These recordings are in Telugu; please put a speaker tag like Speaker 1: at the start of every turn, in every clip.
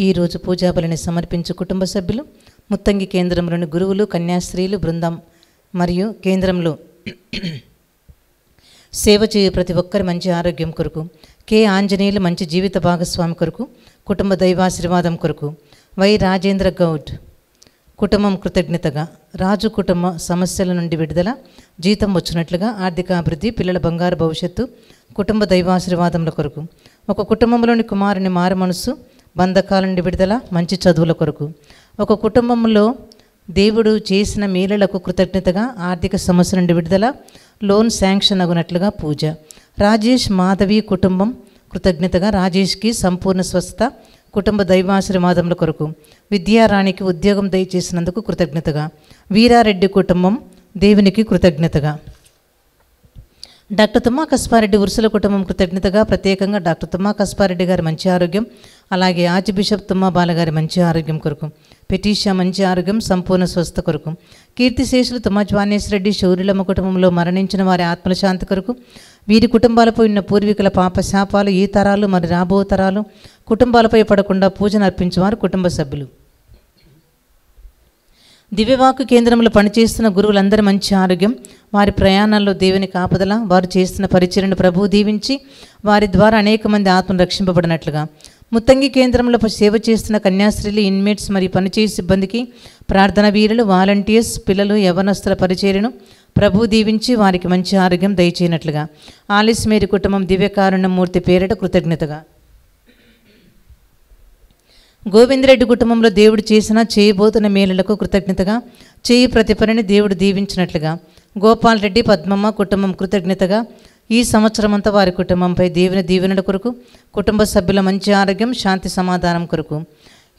Speaker 1: ఈరోజు పూజాబలిని సమర్పించు కుటుంబ సభ్యులు ముత్తంగి కేంద్రంలోని గురువులు, కన్యాస్త్రీలు బృందం మరియు కేంద్రంలో సేవ చేయు ప్రతి ఒక్కరి మంచి ఆరోగ్యం కొరకు, కె ఆంజనేయులు మంచి జీవిత భాగస్వామి కొరకు, కుటుంబ దైవాశీర్వాదం కొరకు, వై రాజేంద్ర గౌడ్ కుటుంబం కృతజ్ఞతగా, రాజు కుటుంబ సమస్యల నుండి విడుదల, జీతం వచ్చినట్లుగా, ఆర్థికాభివృద్ధి, పిల్లల బంగారు భవిష్యత్తు, కుటుంబ దైవాశీర్వాదముల కొరకు, ఒక కుటుంబంలోని కుమారుని మారు మనసు, బంధకాల నుండి విడుదల, మంచి చదువుల కొరకు, ఒక కుటుంబంలో దేవుడు చేసిన మేలులకు కృతజ్ఞతగా, ఆర్థిక సమస్య నుండి విడుదల, లోన్ శాంక్షన్ అగునట్లుగా పూజ. రాజేష్ మాధవి కుటుంబం కృతజ్ఞతగా, రాజేష్కి సంపూర్ణ స్వస్థత, కుటుంబ దైవాశీర్వాదముల కొరకు, విద్యారాణికి ఉద్యోగం దయచేసినందుకు కృతజ్ఞతగా, వీరారెడ్డి కుటుంబం దేవునికి కృతజ్ఞతగా. డాక్టర్ తుమ్మా కస్పారెడ్డి ఉరుసుల కుటుంబం కృతజ్ఞతగా, ప్రత్యేకంగా డాక్టర్ తుమ్మా కస్పారెడ్డి గారి మంచి ఆరోగ్యం, అలాగే ఆర్చ్ బిషప్ తుమ్మా బాలగారి మంచి ఆరోగ్యం కొరకు, పెటీషా మంచి ఆరోగ్యం, సంపూర్ణ స్వస్థ కొరకు, కీర్తిశేషులు తుమ్మా జ్వానేశ్వరెడ్డి శౌర్యులమ్మ కుటుంబంలో మరణించిన వారి ఆత్మల శాంతి కొరకు, వీరి కుటుంబాలపై ఉన్న పూర్వీకుల పాప శాపాలు ఈ తరాలు మరి రాబో తరాలు కుటుంబాలపై పడకుండా పూజను అర్పించేవారు కుటుంబ సభ్యులు. దివ్యవాక్కు కేంద్రంలో పనిచేస్తున్న గురువులందరి మంచి ఆరోగ్యం, వారి ప్రయాణాల్లో దేవుని కాపుదల, వారు చేస్తున్న పరిచర్యను ప్రభువు దీవించి వారి ద్వారా అనేక మంది ఆత్మను రక్షింపబడినట్లుగా, ముత్తంగి కేంద్రంలో సేవ చేస్తున్న కన్యాస్త్రీలు, ఇన్మేట్స్ మరియు పనిచేసే సిబ్బందికి, ప్రార్థన వీరులు, వాలంటీర్స్, పిల్లలు, యవ్వనస్తుల పరిచర్యను ప్రభువు దీవించి వారికి మంచి ఆరోగ్యం దయచేయనట్లుగా, ఆలిస్ మేరీ కుటుంబం దివ్యకారుణ్యమూర్తి పేరిట కృతజ్ఞతగా, గోవిందరెడ్డి కుటుంబంలో దేవుడు చేసిన చేయబోతున్న మేలులకు కృతజ్ఞతగా, చేయి ప్రతి పనిని దేవుడు దీవించినట్లుగా, గోపాల్ రెడ్డి పద్మమ్మ కుటుంబం కృతజ్ఞతగా, ఈ సంవత్సరమంతా వారి కుటుంబంపై దేవుని దీవెనల కొరకు, కుటుంబ సభ్యుల మంచి ఆరోగ్యం, శాంతి సమాధానం కొరకు,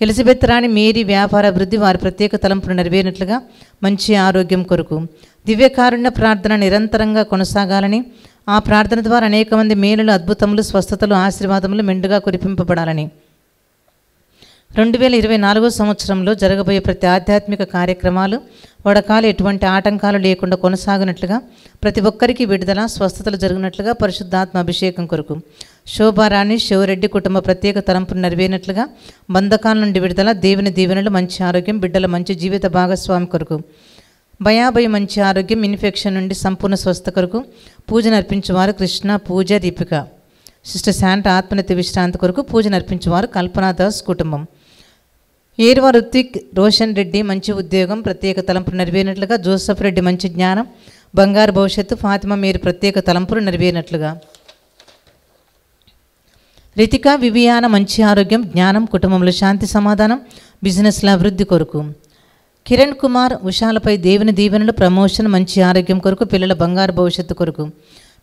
Speaker 1: ఎలిజబెత్ రాణి మేరీ వ్యాపార అభివృద్ధి, వారి ప్రత్యేక తలంపులు నెరవేరినట్లుగా మంచి ఆరోగ్యం కొరకు, దివ్యకారుణ్య ప్రార్థన నిరంతరంగా కొనసాగాలని, ఆ ప్రార్థన ద్వారా అనేక మంది మేలులు, అద్భుతములు, స్వస్థతలు, ఆశీర్వాదములు మెండుగా కురిపింపబడాలని, 2024 సంవత్సరంలో జరగబోయే ప్రతి ఆధ్యాత్మిక కార్యక్రమాలు వడకాలు ఎటువంటి ఆటంకాలు లేకుండా కొనసాగినట్లుగా, ప్రతి ఒక్కరికి విడుదల, స్వస్థతలు జరిగినట్లుగా, పరిశుద్ధాత్మ అభిషేకం కొరకు, శోభారాణి శివరెడ్డి కుటుంబ ప్రత్యేక తలంపులు నెరవేరినట్లుగా, బంధకాల నుండి విడుదల, దేవుని దీవెనలు, మంచి ఆరోగ్యం, బిడ్డల మంచి జీవిత భాగస్వామి కొరకు, భయాభయ మంచి ఆరోగ్యం, ఇన్ఫెక్షన్ నుండి సంపూర్ణ స్వస్థ కొరకు పూజను అర్పించేవారు కృష్ణ, పూజ, దీపిక. సిస్టర్ శాంట ఆత్మనిత్య విశ్రాంతి కొరకు పూజను అర్పించేవారు కల్పనాదాస్ కుటుంబం. ఏర్వ రుత్విక్ రోషన్ రెడ్డి మంచి ఉద్యోగం, ప్రత్యేక తలంపులు నెరవేరినట్లుగా, జోసఫ్ రెడ్డి మంచి జ్ఞానం, బంగారు భవిష్యత్తు, ఫాతిమా మేరీ ప్రత్యేక తలంపులు నెరవేరినట్లుగా, రితిక వివియాన మంచి ఆరోగ్యం, జ్ఞానం, కుటుంబంలో శాంతి సమాధానం, బిజినెస్ల అభివృద్ధి కొరకు, కిరణ్ కుమార్ ఉషాలపై దేవుని దీవెనలు, ప్రమోషన్, మంచి ఆరోగ్యం కొరకు, పిల్లల బంగారు భవిష్యత్తు కొరకు,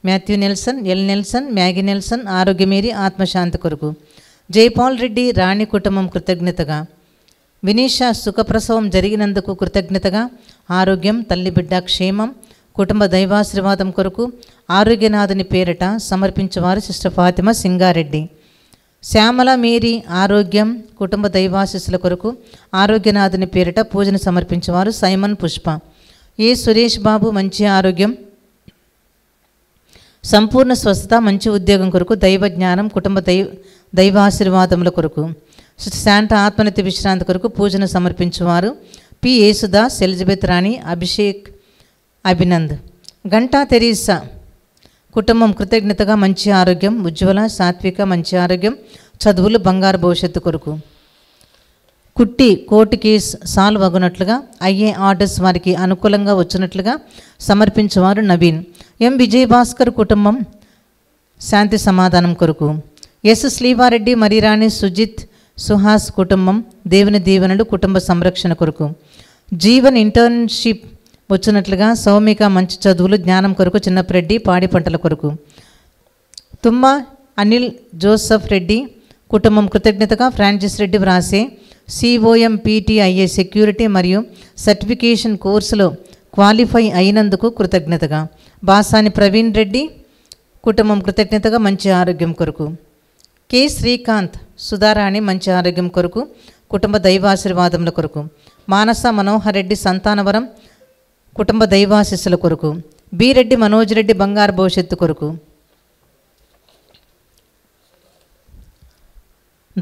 Speaker 1: Matthew Nelson, L Nelson, Maggie Nelson ఆరోగ్యమేరి ఆత్మశాంతి కొరకు, జైపాల్ రెడ్డి రాణి కుటుంబం కృతజ్ఞతగా, వినీషా సుఖప్రసవం జరిగినందుకు కృతజ్ఞతగా, ఆరోగ్యం, తల్లి బిడ్డ క్షేమం, కుటుంబ దైవాశీర్వాదం కొరకు, ఆరోగ్యనాథుని పేరిట సమర్పించేవారు సిస్టర్ ఫాతిమా సింగారెడ్డి. శ్యామల మేరీ ఆరోగ్యం, కుటుంబ దైవాశీస్సుల కొరకు, ఆరోగ్యనాథుని పేరిట పూజను సమర్పించేవారు సైమన్ పుష్ప. ఏ సురేష్ బాబు మంచి ఆరోగ్యం, సంపూర్ణ స్వస్థత, మంచి ఉద్యోగం కొరకు, దైవ జ్ఞానం, కుటుంబ దైవాశీర్వాదముల కొరకు, శాంట ఆత్మనిత్య విశ్రాంతి కొరకు పూజను సమర్పించేవారు పి యేసుదాస్, ఎలిజబెత్ రాణి, అభిషేక్, అభినంద్. గంటా తెరీసా కుటుంబం కృతజ్ఞతగా, మంచి ఆరోగ్యం, ఉజ్వల, సాత్విక మంచి ఆరోగ్యం, చదువులు, బంగారు భవిష్యత్తు కొరకు, కుట్టి కోర్టు కేసు సాల్వ్ అగునట్లుగా, ఐఏ ఆర్డర్స్ వారికి అనుకూలంగా వచ్చినట్లుగా సమర్పించేవారు నవీన్. ఎం విజయభాస్కర్ కుటుంబం శాంతి సమాధానం కొరకు, ఎస్ శ్రీవారెడ్డి, మరిరాణి, సుజిత్, సుహాస్ కుటుంబం దేవుని దీవెనలు, కుటుంబ సంరక్షణ కొరకు, జీవన్ ఇంటర్న్షిప్ వచ్చినట్లుగా, సౌమిక మంచి చదువులు, జ్ఞానం కొరకు, చిన్నప్రెడ్డి పాడి పంటల కొరకు, తుమ్మ అనిల్ జోసఫ్ రెడ్డి కుటుంబం కృతజ్ఞతగా, ఫ్రాన్సిస్ రెడ్డి వ్రాసే COMPTIA సెక్యూరిటీ మరియు సర్టిఫికేషన్ కోర్సులో క్వాలిఫై అయినందుకు కృతజ్ఞతగా, బాసాని ప్రవీణ్ రెడ్డి కుటుంబం కృతజ్ఞతగా, మంచి ఆరోగ్యం కొరకు, కె శ్రీకాంత్ సుధారాణి మంచి ఆరోగ్యం కొరకు, కుటుంబ దైవాశీర్వాదముల కొరకు, మానస మనోహర్ రెడ్డి సంతానవరం, కుటుంబ దైవాశీస్సుల కొరకు, బి రెడ్డి మనోజ్ రెడ్డి బంగారు భవిష్యత్తు కొరకు,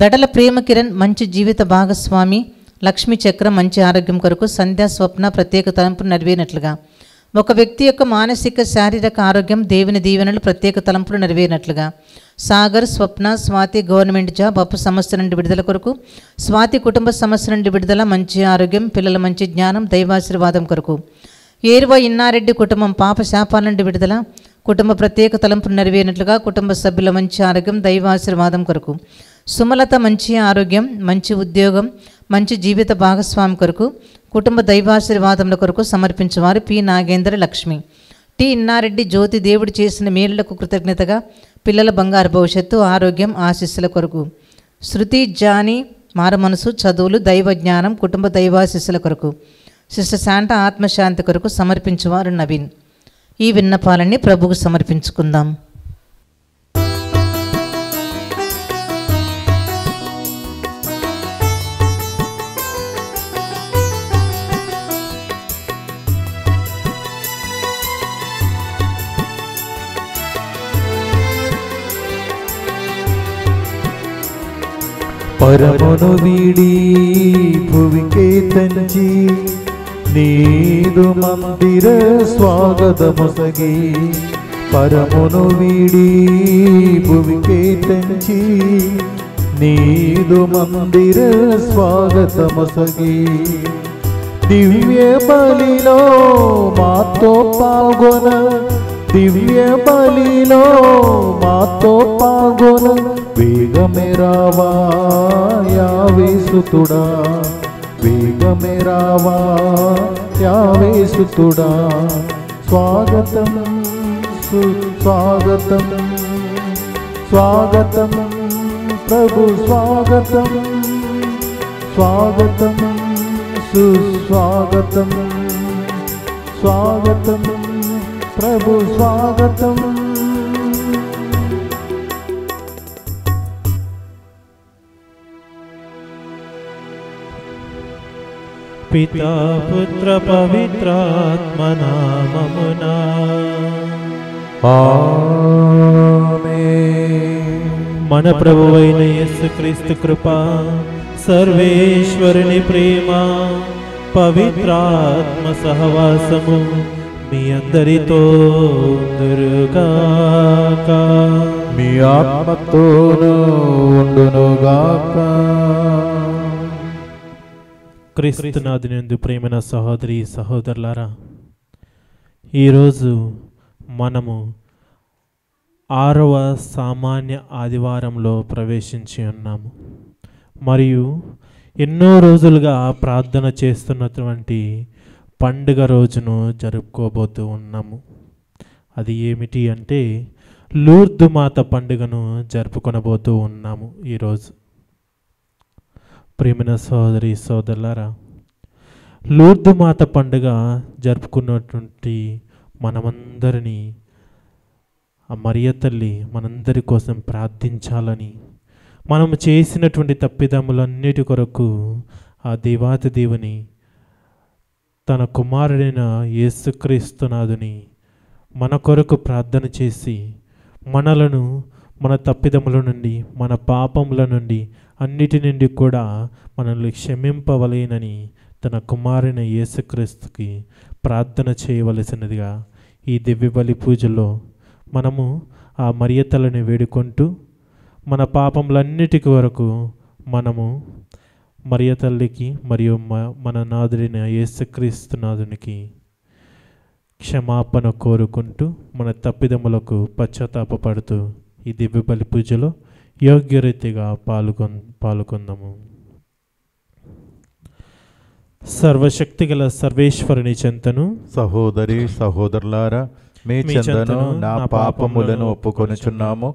Speaker 1: దడల ప్రేమ కిరణ్ మంచి జీవిత భాగస్వామి లక్ష్మీ చక్రం మంచి ఆరోగ్యం కొరకు సంధ్యా స్వప్న ప్రత్యేక తలంపు నెరవేరినట్లుగా. ఒక వ్యక్తి యొక్క మానసిక శారీరక ఆరోగ్యం దేవుని దీవెనలు ప్రత్యేక తలంపులు నెరవేరినట్లుగా. సాగర్ స్వప్న స్వాతి గవర్నమెంట్ జాబ్ అప్పు సమస్య నుండి విడుదల కొరకు. స్వాతి కుటుంబ సమస్య నుండి విడుదల మంచి ఆరోగ్యం పిల్లల మంచి జ్ఞానం దైవాశీర్వాదం కొరకు. ఏరువ ఇన్నారెడ్డి కుటుంబం పాప శాపాల నుండి విడుదల కుటుంబ ప్రత్యేక తలంపులు నెరవేరినట్లుగా. కుటుంబ సభ్యుల మంచి ఆరోగ్యం దైవాశీర్వాదం కొరకు. సుమలత మంచి ఆరోగ్యం మంచి ఉద్యోగం మంచి జీవిత భాగస్వామి కొరకు కుటుంబ దైవాశీర్వాదముల కొరకు సమర్పించేవారు పి నాగేంద్ర లక్ష్మి. టి ఇన్నారెడ్డి జ్యోతి దేవుడు చేసిన మేలులకు కృతజ్ఞతగా పిల్లల బంగారు భవిష్యత్తు ఆరోగ్యం ఆశీస్సుల కొరకు. శృతి జానీ మారమనసు చదువులు దైవ జ్ఞానం కుటుంబ దైవాశీస్సుల కొరకు. సిస్టర్ శాంటా ఆత్మశాంతి కొరకు సమర్పించేవారు నవీన్. ఈ విన్నపాలన్నీ ప్రభువుకు సమర్పించుకుందాం.
Speaker 2: పరమును వీడి భువికే తంచి నీదు మందిర స్వాగతమొసగి. పరమును వీడి భువికే తంచి నీదు మందిర స్వాగతమొసగి. దివ్య బలిలో మాతో పాల్గొన దివ్య బలిలో మాతో పాల్గొన వేగమే రావా యావేసుతుడా వేగమే రావా యావేసుతుడా. స్వాగతం సుస్వాగతం స్వాగతం ప్రభు స్వాగతం స్వాగతం సుస్వాగతం స్వాగతం ప్రభు స్వాగతం.
Speaker 3: పితా పుత్ర పవిత్రాత్మ నామమునా
Speaker 2: ఆమేన్.
Speaker 3: మన ప్రభువైన యేసుక్రీస్తు కృప సర్వేశ్వరుని ప్రేమ పవిత్రాత్మ సహవాసము మీ అందరితో ఉండుగాక.
Speaker 2: మీ ఆత్మతోనూ ఉండునుగాక.
Speaker 3: క్రీస్తునాథునందు ప్రేమైన సహోదరి సహోదరులారా, ఈరోజు మనము 6వ సామాన్య ఆదివారంలో ప్రవేశించి ఉన్నాము. మరియు ఎన్నో రోజులుగా ప్రార్థన చేస్తున్నటువంటి పండుగ రోజును జరుపుకోబోతూ ఉన్నాము. అది ఏమిటి అంటే లూర్దు మాత పండుగను జరుపుకొనబోతూ ఉన్నాము ఈరోజు. ప్రేమైన సోదరి సోదరులారా, లూర్దు మాత పండుగ జరుపుకున్నటువంటి మనమందరినీ ఆ మరియ తల్లి మనందరి కోసం ప్రార్థించాలని, మనము చేసినటువంటి తప్పిదములన్నిటి కొరకు ఆ దేవాతి దేవుని తన కుమారుడైన యేసుక్రీస్తునాథుని మన కొరకు ప్రార్థన చేసి మనలను మన తప్పిదముల నుండి మన పాపముల నుండి అన్నిటి నుండి కూడా మనల్ని క్షమింపవలేనని తన కుమారుని యేసుక్రీస్తుకి ప్రార్థన చేయవలసినదిగా ఈ దివ్య బలి పూజలో మనము ఆ మరియ తల్లిని వేడుకుంటూ మన పాపములన్నిటికి వరకు మనము మరియ తల్లికి మరియు మన నాథుడైన యేసుక్రీస్తు నాథునికి క్షమాపణ కోరుకుంటూ మన తప్పిదములకు పశ్చాత్తాపపడుతూ ఈ దివ్య బలి పూజలో యోగ్యరీతిగా పాల్గొందాము. సర్వశక్తిగల సర్వేశ్వరుని చెంతను
Speaker 2: సహోదరి సహోదరులారా, మీ చెంతను నా పాపములను ఒప్పుకొనుచున్నాము.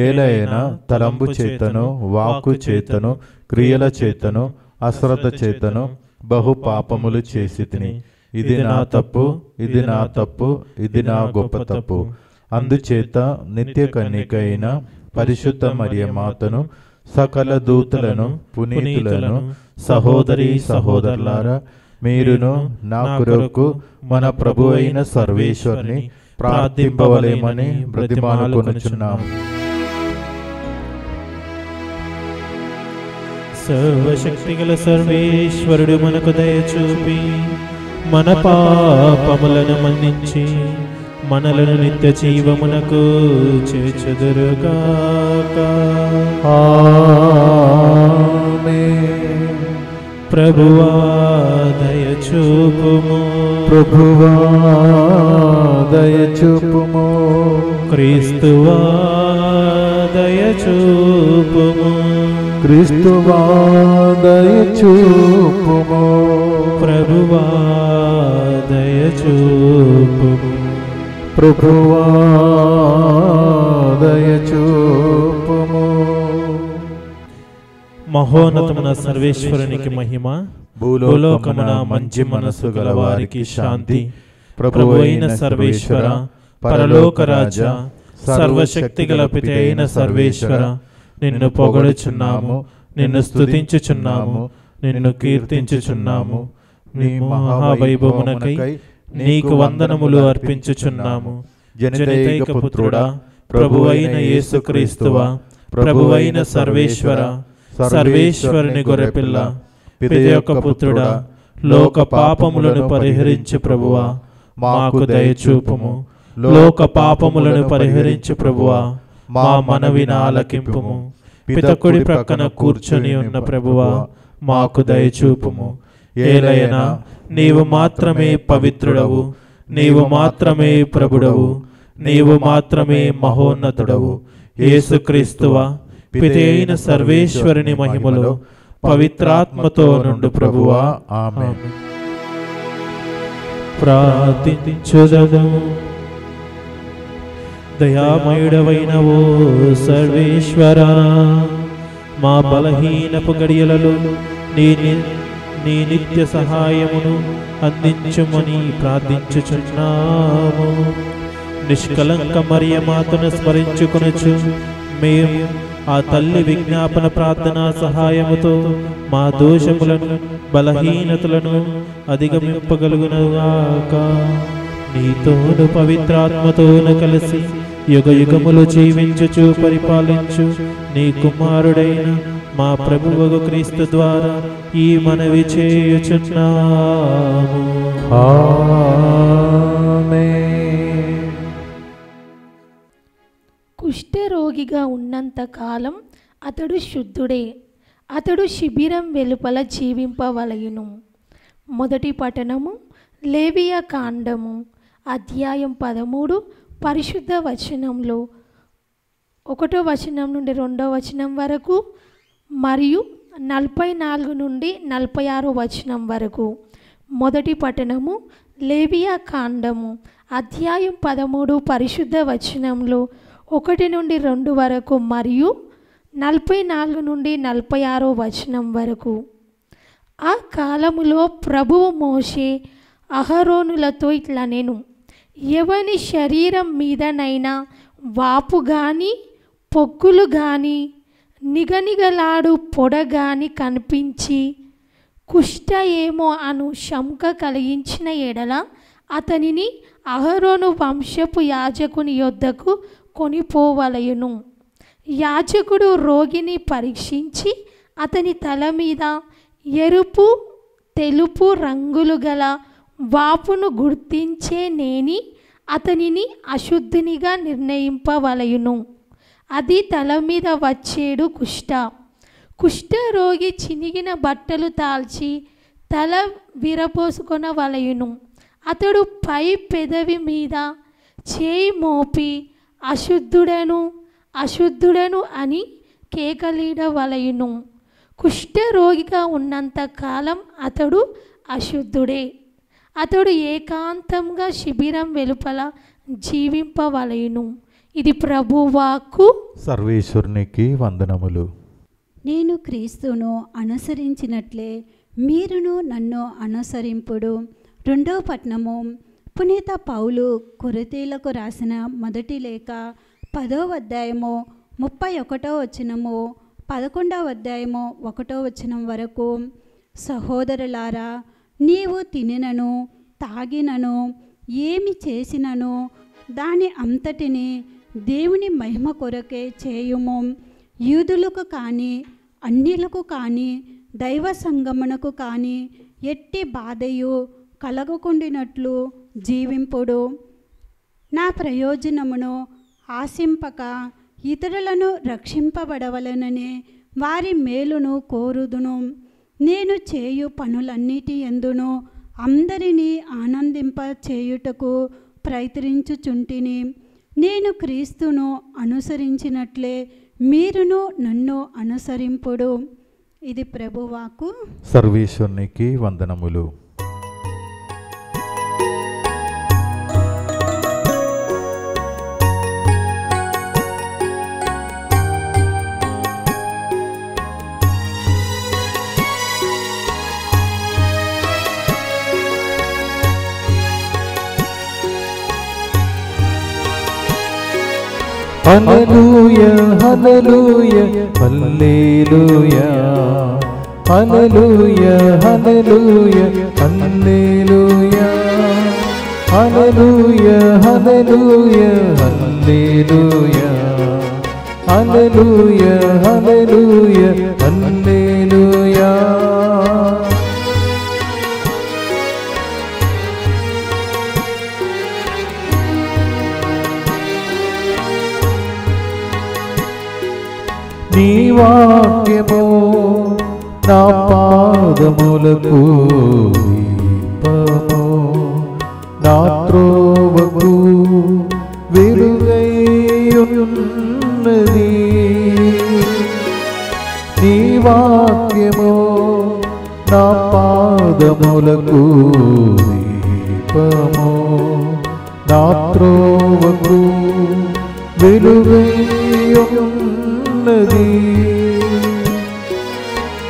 Speaker 2: ఏలైనా తలంపు చేతను వాక్కు చేతను క్రియల చేతను అశ్రద్ధ చేతను బహు పాపములు చేసి తిని. ఇది నా తప్పు, ఇది నా తప్పు, ఇది నా గొప్ప తప్పు. అందుచేత నిత్య కన్యక అయిన పరిశుద్ధ మరియ మాతను, సకల దూతలను, పునీతులను, సహోదరి సహోదరులారా, మీరును నా కొరకు మన ప్రభు అయిన సర్వేశ్వరుని ప్రార్థింపవలేమని బ్రతిమాలుకొనుచున్నాము.
Speaker 3: సర్వశక్తిగల సర్వేశ్వరుడు మనకు దయచూపి మన పాపములను మన్నించి మనలను నిత్య జీవమునకు చేర్చుదురుగాక.
Speaker 2: ఆమేన్.
Speaker 3: ప్రభువా దయచూపుము,
Speaker 2: ప్రభువా దయచూపుము,
Speaker 3: క్రీస్తువా దయచూపుము,
Speaker 2: క్రీస్తువా దయచూపుము,
Speaker 3: ప్రభువా దయచూపుము.
Speaker 2: ప్రభువా దయచూపుము.
Speaker 3: మహోన్నతమున సర్వేశ్వరునికి మహిమ, భూలోకమున మంచి మనసు గల వారికి శాంతి. ప్రభు అయిన సర్వేశ్వర, పరలోక రాజా, సర్వశక్తి గల పిత అయిన సర్వేశ్వర, నిన్ను పొగడుచున్నాము, నిన్ను స్తుతించుచున్నాము, నిన్ను కీర్తించుచున్నాము. నీ మహావైభవమునకై నీకు వందనములు అర్పించుచున్నాము. జనితైక పుత్రుడా, ప్రభు అయిన యేసుక్రీస్తువా, ప్రభు అయిన సర్వేశ్వర, సర్వేశ్వరుని గొర్రెపిల్ల, పిత యొక్క పుత్రుడా, లోక పాపములను పరిహరించు ప్రభువా, మాకు దయచూపుము. లోక పాపములను పరిహరించు ప్రభువా, మా మనవిని ఆలకింపుము. పిత కుడి ప్రక్కన కూర్చొని ఉన్న ప్రభువా, మాకు దయచూపుము. ఏలయనా నీవు మాత్రమే పవిత్రుడవు, నీవు మాత్రమే ప్రభుడవు, నీవు మాత్రమే మహోన్నతుడవు. యేసుక్రీస్తువా, పిత అయిన సర్వేశ్వరుని మహిమలో పవిత్రాత్మతో నుండు ప్రభువా. ఆమేన్. ప్రార్థించుదము. దయామయుడవైన ఓ సర్వేశ్వరా, మా బలహీనపు గడియలలో నీ నిత్య సహాయమును అందించుమని ప్రార్థించుచున్నాము. నిష్కలంక మరియమాతను స్మరించుకొనుచు మేము ఆ తల్లి విజ్ఞాపన ప్రార్థనా సహాయముతో మా దోషములను బలహీనతలను అధిగమింపగలుగునుగాక. నీతోను పవిత్రాత్మతోను కలిసి యుగ యుగములు జీవించుచు పరిపాలించు నీ కుమారుడైన మా ప్రభువు క్రీస్తు ద్వారా ఈ మనవి చేయుచున్నాము.
Speaker 2: ఆమేన్.
Speaker 4: కుష్ఠరోగిగా ఉన్నంత కాలం అతడు శుద్ధుడే. అతడు శిబిరం వెలుపల జీవింపవలయును. మొదటి పఠనము లేవియా కాండము అధ్యాయం 13 పరిశుద్ధ వచనంలో 1వ వచనం నుండి 2వ వచనం వరకు మరియు 44 నుండి 46 వచనం వరకు. మొదటి పఠనము లేవియా కాండము అధ్యాయం 13 పరిశుద్ధ వచనంలో 1 నుండి 2 వరకు మరియు 44 నుండి 46 వచనం వరకు. ఆ కాలములో ప్రభువు మోషే అహరోనులతో ఇట్లనెను, ఎవని శరీరం మీదనైనా వాపు గాని పొక్కులు గాని నిగనిగలాడు పొడ గాని కనిపించి కుష్ఠ ఏమో అను శంక కలిగించిన ఎడల అతనిని అహరోను వంశపు యాజకుని యొద్దకు కొనిపోవలయును. యాజకుడు రోగిని పరీక్షించి అతని తల మీద ఎరుపు తెలుపు రంగులు గల వాపును గుర్తించే నేని అతనిని అశుద్ధినిగా నిర్ణయింపవలయును. అది తల మీద వచ్చేడు కుష్ఠ. కుష్ఠరోగి చినిగిన బట్టలు తాల్చి తల విరపోసుకొనవలయును. అతడు పై పెదవి మీద చేయి మోపి అశుద్ధుడను అశుద్ధుడను అని కేకలీడవలయును. కుష్ఠరోగిగా ఉన్నంత కాలం అతడు అశుద్ధుడే. అతడు ఏకాంతంగా శిబిరం వెలుపల జీవింపవలయును. ఇది ప్రభువాక్కు.
Speaker 2: సర్వేశ్వరునికి వందనములు.
Speaker 5: నేను క్రీస్తును అనుసరించినట్లే మీరును నన్ను అనుసరింపుడు. 2వ పట్నము పునీత పౌలు కొరింథీయులకు రాసిన మొదటి లేఖ 10వ అధ్యాయము 31వ వచనము 11వ అధ్యాయము 1వ వచనం వరకు. సహోదరులారా, నీవు తినినను తాగినను ఏమి చేసినను దాని అంతటిని దేవుని మహిమ కొరకే చేయుము. యూదులకు కానీ అన్యులకు కానీ దైవ సంగమనకు కానీ ఎట్టి బాధయు కలగకుండినట్లు జీవింపుడు. నా ప్రయోజనమును ఆశింపక ఇతరులను రక్షింపబడవలననే వారి మేలును కోరుదును. నేను చేయు పనులన్నిటి యందును అందరినీ ఆనందింప చేయుటకు ప్రయత్నించుచుంటిని. నేను క్రీస్తును అనుసరించినట్లే మీరును నన్ను అనుసరింపుడు. ఇది ప్రభువాకు.
Speaker 2: సర్వేశ్వరునికి వందనములు. హల్లెలూయా హల్లెలూయా హల్లెలూయా హల్లెలూయా హల్లెలూయా హల్లెలూయా హల్లెలూయా హల్లెలూయా హల్లెలూయా హల్లెలూయా హల్లెలూయా హల్లెలూయా. నీ వాక్యము నా పాదములకు దీపము, నా త్రోవకు వెలుగై ఉన్నది. నీ వాక్యము నా పాదములకు దీపము, నా త్రోవకు వెలుగై ఉన్నది.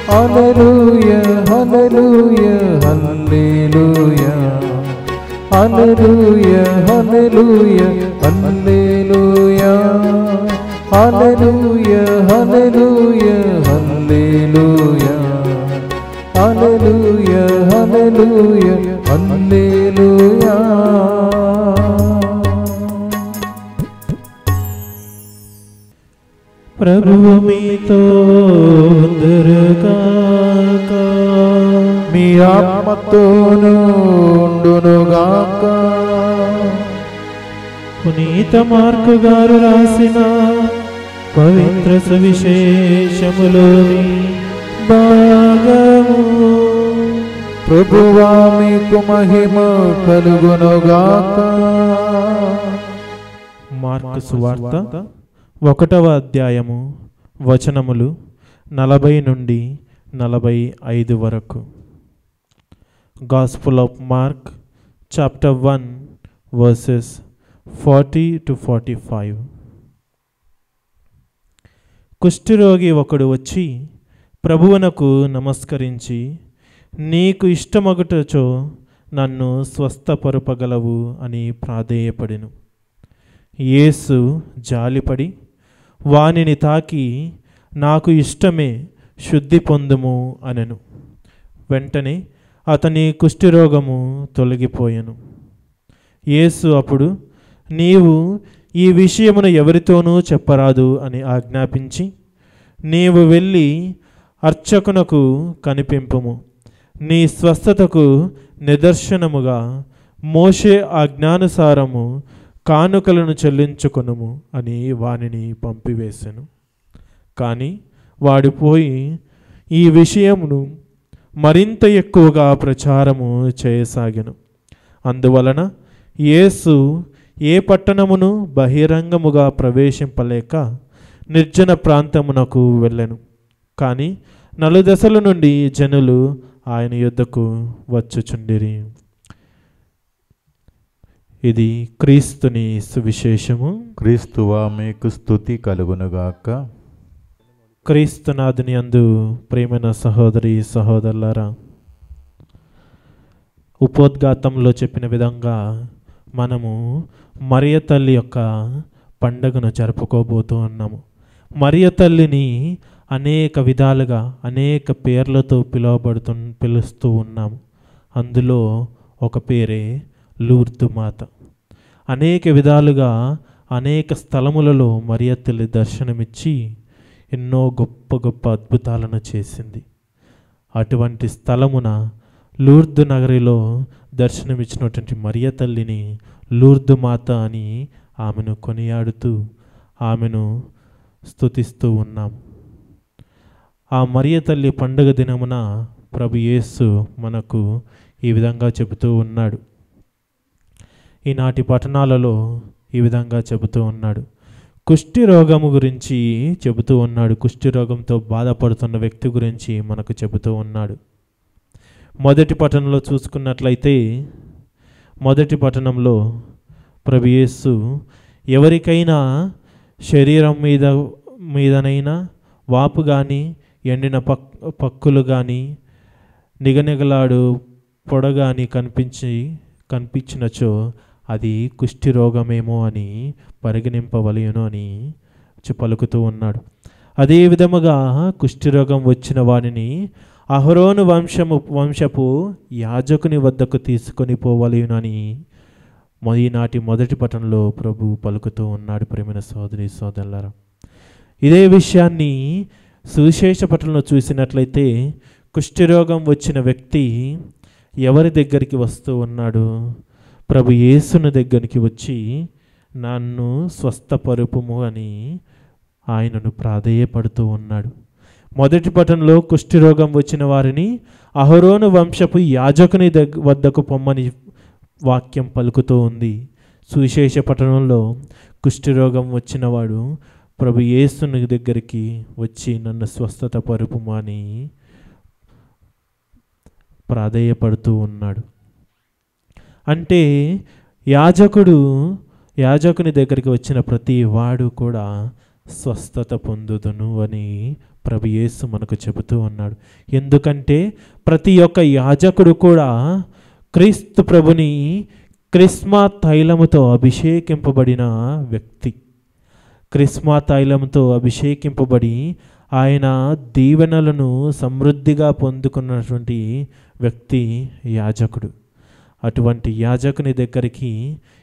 Speaker 2: హల్లెలూయా హల్లెలూయా హల్లెలూయా హల్లెలూయా హల్లెలూయా హల్లెలూయా హల్లెలూయా హల్లెలూయా హల్లెలూయా హల్లెలూయా హల్లెలూయా హల్లెలూయా.
Speaker 3: ప్రభువు మీతో ఉండునుగాక.
Speaker 2: మీ ఆత్మతోనూ ఉండునుగాక.
Speaker 3: పునీత మార్కు గారు రాసిన పవిత్ర సువిశేషములోని భాగము.
Speaker 2: ప్రభువా మీకు మహిమ కలుగునుగాక.
Speaker 3: మార్కు సువార్త 1వ అధ్యాయము వచనములు 40 నుండి 45 వరకు. Gospel of mark chapter 1 versus 40 to 45. కుష్ఠరోగి ఒకడు వచ్చి ప్రభువునకు నమస్కరించి, నీకు ఇష్టమగుటచో నన్ను స్వస్థపరుపగలవు అని ప్రాధేయపడెను. యేసు జాలిపడి వానిని తాకి, నాకు ఇష్టమే, శుద్ధి పొందుము అనెను. వెంటనే అతని కుష్ఠరోగము తొలగిపోయెను. యేసు అప్పుడు, నీవు ఈ విషయమును ఎవరితోనూ చెప్పరాదు అని ఆజ్ఞాపించి, నీవు వెళ్ళి అర్చకునకు కనిపింపుము, నీ స్వస్థతకు నిదర్శనముగా మోషే ఆజ్ఞానుసారము కానుకలను చెల్లించుకొనుము అని వానిని పంపివేశెను. కానీ వాడు పోయి ఈ విషయమును మరింత ఎక్కువగా ప్రచారము చేయసాగెను. అందువలన యేసు ఏ పట్టణమును బహిరంగముగా ప్రవేశింపలేక నిర్జన ప్రాంతమునకు వెళ్ళెను. కానీ నలుదశల నుండి జనులు ఆయన యొద్దకు వచ్చుచుండిరి. ఇది క్రీస్తుని సువిశేషము.
Speaker 2: క్రీస్తువా మీకు స్తుతి కలుగునుగాక.
Speaker 3: క్రీస్తునాథుని యందు ప్రియమైన సహోదరి సహోదరులారా, ఉపోద్ఘాతంలో చెప్పిన విధంగా మనము మరియ తల్లి యొక్క పండుగను జరుపుకోబోతూ ఉన్నాము. మరియ తల్లిని అనేక విధాలుగా అనేక పేర్లతో పిలుస్తూ ఉన్నాము. అందులో ఒక పేరే లూర్దు మాత. అనేక విధాలుగా అనేక స్థలములలో మరియ తల్లి దర్శనమిచ్చి ఎన్నో గొప్ప గొప్ప అద్భుతాలను చేసింది. అటువంటి స్థలమున లూర్దు నగరిలో దర్శనమిచ్చినటువంటి మరియ తల్లిని లూర్దు మాత అని ఆమెను కొనియాడుతూ ఆమెను స్తుతిస్తూ ఉన్నాం. ఆ మరియ తల్లి పండుగ దినమున ప్రభు యేసు మనకు ఈ విధంగా చెబుతూ ఉన్నాడు. ఈనాటి పట్టణాలలో ఈ విధంగా చెబుతూ ఉన్నాడు. కుష్టి రోగము గురించి చెబుతూ ఉన్నాడు. కుష్టి రోగంతో బాధపడుతున్న వ్యక్తి గురించి మనకు చెబుతూ ఉన్నాడు. మొదటి పట్టణంలో చూసుకున్నట్లయితే మొదటి పట్టణంలో ప్రభు యేసు ఎవరికైనా శరీరం మీదనైనా వాపు కానీ ఎండిన పక్కులు కానీ నిగనిగలాడు పొడ కానీ కనిపించినచో అది కుష్టి రోగమేమో అని పరిగణింపవలెను అని పలుకుతూ ఉన్నాడు. అదే విధముగా కుష్ఠిరోగం వచ్చిన వారిని అహరోను వంశపు యాజకుని వద్దకు తీసుకొని పోవలెనని ఈనాటి మొదటి పట్టణంలో ప్రభు పలుకుతూ ఉన్నాడు. ప్రేమైన సోదరి సోదరులారా, ఇదే విషయాన్ని సువిశేష పట్టణంలో చూసినట్లయితే కుష్ఠిరోగం వచ్చిన వ్యక్తి ఎవరి దగ్గరికి వస్తూ ఉన్నాడు? ప్రభు యేసుని దగ్గరికి వచ్చి నన్ను స్వస్థపరుపుము అని ఆయనను ప్రాధేయపడుతూ ఉన్నాడు. మొదటి పట్టణంలో కుష్ఠిరోగం వచ్చిన వారిని అహరోను వంశపు యాజకుని వద్దకు పొమ్మని వాక్యం పలుకుతూ ఉంది. సువిశేష పట్టణంలో కుష్ఠిరోగం వచ్చినవాడు ప్రభు యేసుని దగ్గరికి వచ్చి నన్ను స్వస్థత పరుపుము అని ప్రాధేయపడుతూ ఉన్నాడు. అంటే యాజకుని దగ్గరికి వచ్చిన ప్రతి వాడు కూడా స్వస్థత పొందుదును అని ప్రభు యేసు మనకు చెబుతూ ఉన్నాడు. ఎందుకంటే ప్రతి ఒక్క యాజకుడు కూడా క్రీస్తు ప్రభుని క్రిస్మా తైలముతో అభిషేకింపబడిన వ్యక్తి. క్రిస్మా తైలంతో అభిషేకింపబడి ఆయన దీవెనలను సమృద్ధిగా పొందుకున్నటువంటి వ్యక్తి యాజకుడు. అటువంటి యాజకుని దగ్గరికి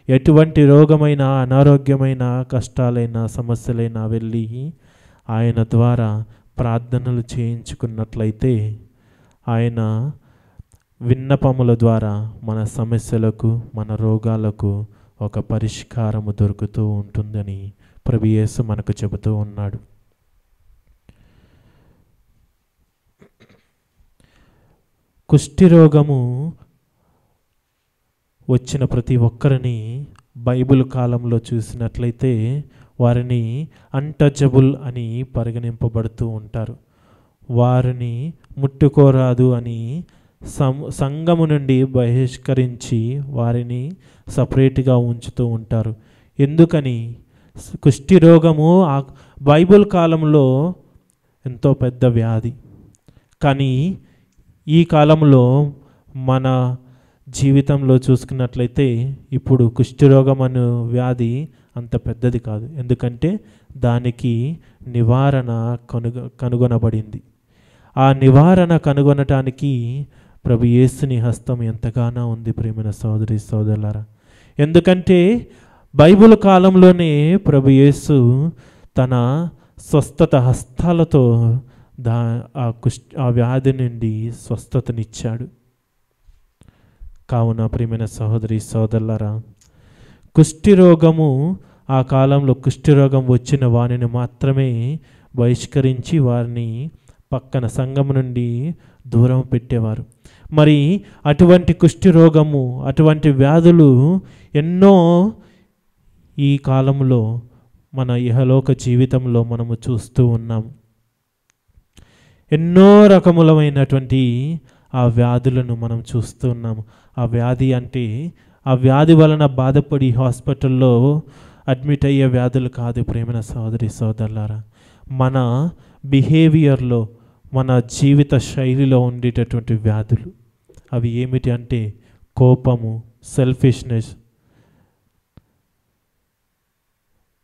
Speaker 3: ఎటువంటి రోగమైన అనారోగ్యమైన కష్టాలైన సమస్యలైనా వెళ్ళి ఆయన ద్వారా ప్రార్థనలు చేయించుకున్నట్లయితే ఆయన విన్నపముల ద్వారా మన సమస్యలకు మన రోగాలకు ఒక పరిష్కారము దొరుకుతూ ఉంటుందని ప్రభు యేసు మనకు చెబుతూ ఉన్నాడు. కుష్ఠిరోగము వచ్చిన ప్రతి ఒక్కరిని బైబిల్ కాలంలో చూసినట్లయితే వారిని అన్టచబుల్ అని పరిగణింపబడుతూ ఉంటారు. వారిని ముట్టుకోరాదు అని సంఘము నుండి బహిష్కరించి వారిని సపరేట్గా ఉంచుతూ ఉంటారు. ఎందుకని? కుష్ఠిరోగము బైబిల్ కాలంలో ఎంతో పెద్ద వ్యాధి. కానీ ఈ కాలంలో మన జీవితంలో చూసుకున్నట్లయితే ఇప్పుడు కుష్ఠిరోగం అనే వ్యాధి అంత పెద్దది కాదు. ఎందుకంటే దానికి నివారణ కనుగొనబడింది. ఆ నివారణ కనుగొనటానికి ప్రభు యేసుని హస్తం ఎంతగానో ఉంది ప్రియమైన సోదరి సోదరులారా. ఎందుకంటే బైబిల్ కాలంలోనే ప్రభు యేసు తన స్వస్థత హస్తాలతో ఆ వ్యాధి నుండి స్వస్థతనిచ్చాడు. కావున ప్రియమైన సహోదరి సోదరులారా, కుష్ఠిరోగము ఆ కాలంలో కుష్ఠిరోగం వచ్చిన వారిని మాత్రమే బహిష్కరించి వారిని పక్కన సంఘం నుండి దూరం పెట్టేవారు. మరి అటువంటి కుష్ఠిరోగము అటువంటి వ్యాధులు ఎన్నో ఈ కాలంలో మన ఇహలోక జీవితంలో మనము చూస్తూ ఉన్నాం. ఎన్నో రకములమైనటువంటి ఆ వ్యాధులను మనం చూస్తూ ఉన్నాము. ఆ వ్యాధి అంటే ఆ వ్యాధి వలన బాధపడి హాస్పిటల్లో అడ్మిట్ అయ్యే వ్యాధులు కాదు ప్రేమైన సోదరి సోదరులారా. మన బిహేవియర్లో మన జీవిత శైలిలో ఉండేటటువంటి వ్యాధులు అవి ఏమిటి అంటే కోపము, సెల్ఫిష్నెస్,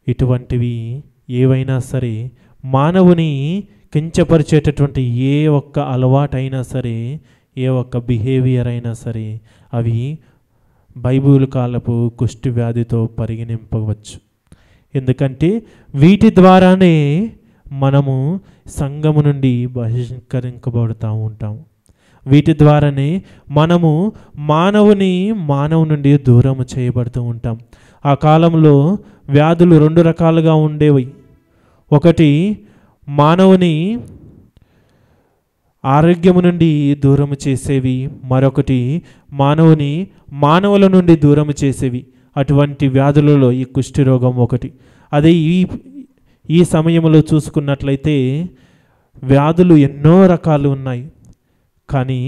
Speaker 3: ఇటువంటివి ఏవైనా సరే మానవుని కించపరిచేటటువంటి ఏ ఒక్క అలవాటైనా సరే ఏ ఒక్క బిహేవియర్ అయినా సరే అవి బైబిల్ కాలపు కుష్టి వ్యాధితో పరిగణింపవచ్చు. ఎందుకంటే వీటి ద్వారానే మనము సంఘము నుండి బహిష్కరించబడుతూ ఉంటాము. వీటి ద్వారానే మనము మానవు నుండి దూరం చేయబడుతూ ఉంటాం. ఆ కాలంలో వ్యాధులు 2 రకాలుగా ఉండేవి. ఒకటి మానవుని ఆరోగ్యము నుండి దూరం చేసేవి, మరొకటి మానవుల నుండి దూరం చేసేవి. అటువంటి వ్యాధులలో ఈ కుష్ఠరోగం ఒకటి. అదే ఈ సమయంలో చూసుకున్నట్లయితే వ్యాధులు ఎన్నో రకాలు ఉన్నాయి. కానీ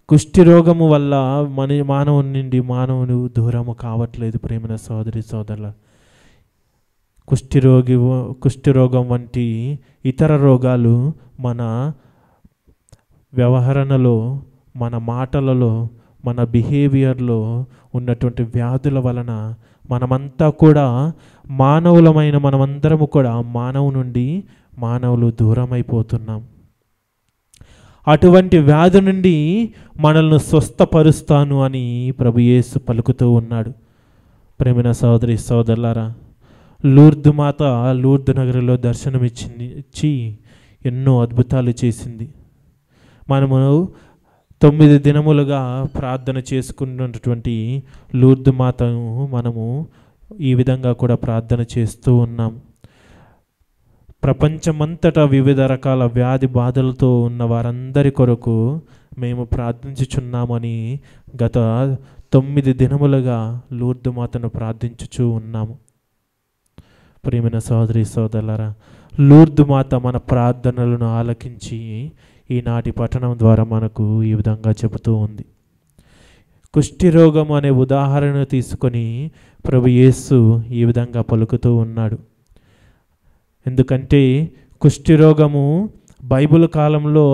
Speaker 3: కుష్ఠరోగము వల్ల మానవుని నుండి మానవుని దూరము కావట్లేదు. ప్రేమైన సోదరి సోదరుల, కుష్ఠరోగం వంటి ఇతర రోగాలు మన వ్యవహరణలో, మన మాటలలో, మన బిహేవియర్లో ఉన్నటువంటి వ్యాధుల వలన మనమంతా కూడా మనమందరము కూడా మానవులు దూరమైపోతున్నాం. అటువంటి వ్యాధి నుండి మనల్ని స్వస్థపరుస్తాను అని ప్రభు యేసు పలుకుతూ ఉన్నాడు. ప్రేమైన సోదరి సోదరులారా, లూర్దు నగరిలో దర్శనమిచ్చి ఎన్నో అద్భుతాలు చేసింది. మనము 9 దినములుగా ప్రార్థన చేసుకున్నటువంటి లూర్దు మాతను మనము ఈ విధంగా కూడా ప్రార్థన చేస్తూ ఉన్నాం. ప్రపంచమంతటా వివిధ రకాల వ్యాధి బాధలతో ఉన్న వారందరి కొరకు మేము ప్రార్థించుచున్నామని గత 9 దినములుగా లూర్దు మాతను ప్రార్థించుచూ ఉన్నాము. ప్రియమైన సోదరి సోదరులారా, లూర్దు మాత మన ప్రార్థనలను ఆలకించి ఈనాటి పఠనం ద్వారా మనకు ఈ విధంగా చెబుతూ ఉంది. కుష్ఠరోగం అనే ఉదాహరణ తీసుకొని ప్రభు యేసు ఈ విధంగా పలుకుతూ ఉన్నాడు. ఎందుకంటే కుష్ఠరోగము బైబిల్ కాలంలో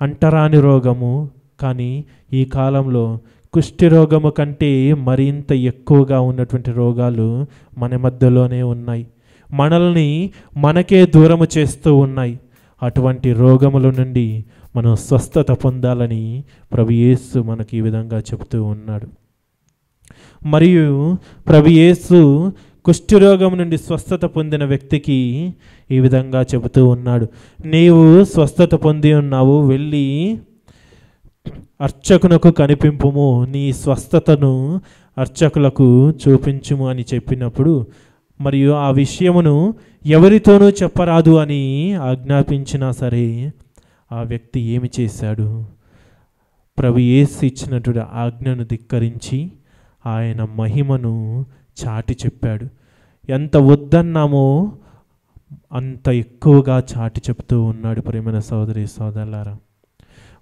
Speaker 3: అంటరాని రోగము, కానీ ఈ కాలంలో కుష్ఠరోగము కంటే మరింత ఎక్కువగా ఉన్నటువంటి రోగాలు మన మధ్యలోనే ఉన్నాయి. మనల్ని మనకే దూరము చేస్తూ ఉన్నాయి. అటువంటి రోగముల నుండి మనం స్వస్థత పొందాలని ప్రభు యేసు మనకి ఈ విధంగా చెబుతూ ఉన్నాడు. మరియు ప్రభు యేసు కుష్ఠరోగం నుండి స్వస్థత పొందిన వ్యక్తికి ఈ విధంగా చెబుతూ ఉన్నాడు, నీవు స్వస్థత పొంది ఉన్నావు, వెళ్ళి అర్చకునకు కనిపింపుము, నీ స్వస్థతను అర్చకులకు చూపించుము అని చెప్పినప్పుడు, మరియు ఆ విషయమును ఎవరితోనూ చెప్పరాదు అని ఆజ్ఞాపించినా సరే ఆ వ్యక్తి ఏమి చేశాడు? ప్రభు యేసు ఇచ్చినటువంటి ఆజ్ఞను ధిక్కరించి ఆయన మహిమను చాటి చెప్పాడు. ఎంత వద్దన్నామో అంత ఎక్కువగా చాటి చెప్తూ ఉన్నాడు. ప్రియమైన సోదరి సోదరులారా,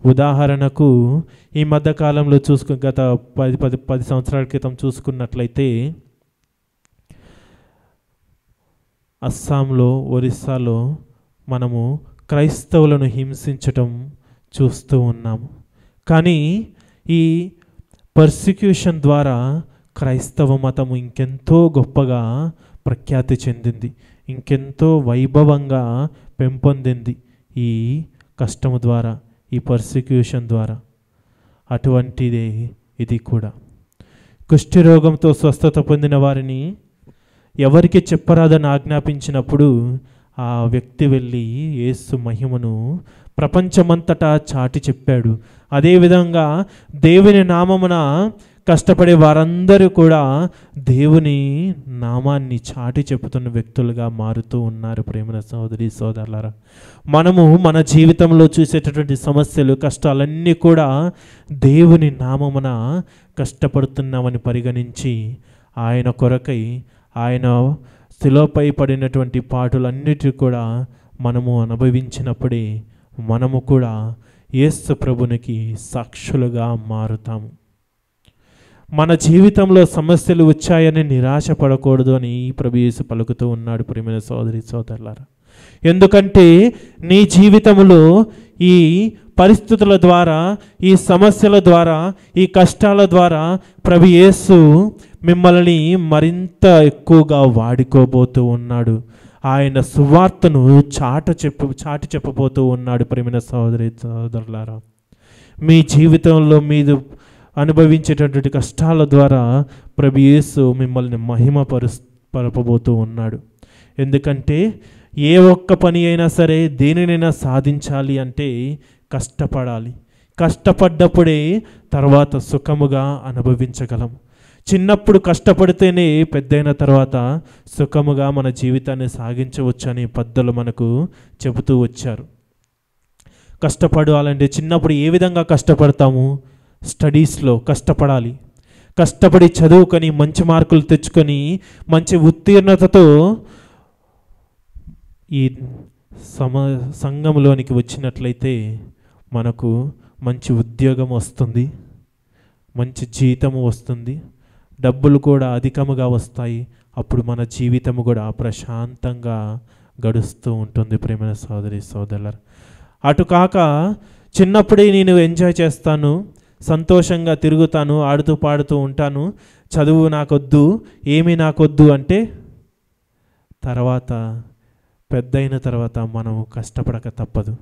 Speaker 3: ఉదాహరణకు ఈ మధ్యకాలంలో గత 10 సంవత్సరాల క్రితం చూసుకున్నట్లయితే అస్సాంలో, ఒరిస్సాలో మనము క్రైస్తవులను హింసించటం చూస్తూ ఉన్నాము. కానీ ఈ పర్సిక్యూషన్ ద్వారా క్రైస్తవ మతం ఇంకెంతో గొప్పగా ప్రఖ్యాతి చెందింది, ఇంకెంతో వైభవంగా పెంపొందింది ఈ కష్టము ద్వారా, ఈ పర్సిక్యూషన్ ద్వారా. అటువంటిదే ఇది కూడా. కుష్ఠరోగంతో స్వస్థత పొందిన వారిని ఎవరికి చెప్పరాదని ఆజ్ఞాపించినప్పుడు ఆ వ్యక్తి వెళ్ళి యేసు మహిమను ప్రపంచమంతటా చాటి చెప్పాడు. అదేవిధంగా దేవుని నామమున కష్టపడే వారందరూ కూడా దేవుని నామాన్ని చాటి చెప్పుతున్న వ్యక్తులుగా మారుతూ ఉన్నారు. ప్రేమ సోదరి సోదరులారా, మనము మన జీవితంలో చూసేటటువంటి సమస్యలు, కష్టాలన్నీ కూడా దేవుని నామమున కష్టపడుతున్నామని పరిగణించి ఆయన కొరకై, ఆయన శిలువపై పడినటువంటి పాటులన్నిటి కూడా మనము అనుభవించినప్పుడే మనము కూడా యేసు ప్రభునికి సాక్షులుగా మారుతాము. మన జీవితంలో సమస్యలు వచ్చాయని నిరాశ పడకూడదు అని ప్రభు యేసు పలుకుతూ ఉన్నాడు. ప్రియమైన సోదరి సోదరులారా, ఎందుకంటే నీ జీవితంలో ఈ పరిస్థితుల ద్వారా, ఈ సమస్యల ద్వారా, ఈ కష్టాల ద్వారా ప్రభు యేసు మిమ్మల్ని మరింత ఎక్కువగా వాడుకోబోతూ ఉన్నాడు. ఆయన సువార్తను చాటి చెప్పబోతూ ఉన్నాడు. ప్రియమైన సోదరి సోదరులారా, మీ జీవితంలో మీరు అనుభవించేటటువంటి కష్టాల ద్వారా ప్రభు యేసు మిమ్మల్ని పరపబోతూ ఉన్నాడు. ఎందుకంటే ఏ ఒక్క పని అయినా సరే దేనినైనా సాధించాలి అంటే కష్టపడాలి. కష్టపడ్డప్పుడే తర్వాత సుఖముగా అనుభవించగలం. చిన్నప్పుడు కష్టపడితేనే పెద్దయిన తర్వాత సుఖముగా మన జీవితాన్ని సాగించవచ్చు అని పెద్దలు మనకు చెబుతూ వచ్చారు. కష్టపడాలంటే చిన్నప్పుడు ఏ విధంగా కష్టపడతాము? స్టడీస్లో కష్టపడాలి. కష్టపడి చదువుకొని మంచి మార్కులు తెచ్చుకొని మంచి ఉత్తీర్ణతతో ఈ సంఘంలోనికి వచ్చినట్లయితే మనకు మంచి ఉద్యోగం వస్తుంది, మంచి జీతము వస్తుంది, డబ్బులు కూడా అధికముగా వస్తాయి. అప్పుడు మన జీవితము కూడా ప్రశాంతంగా గడుస్తూ ఉంటుంది. ప్రేమైన సోదరి సోదరులారా, అటు కాక చిన్నప్పుడే నేను ఎంజాయ్ చేస్తాను, సంతోషంగా తిరుగుతాను, ఆడుతూ పాడుతూ ఉంటాను, చదువు నాకొద్దు, ఏమీ నాకొద్దు అంటే తర్వాత పెద్దయిన తర్వాత మనం కష్టపడక తప్పదు.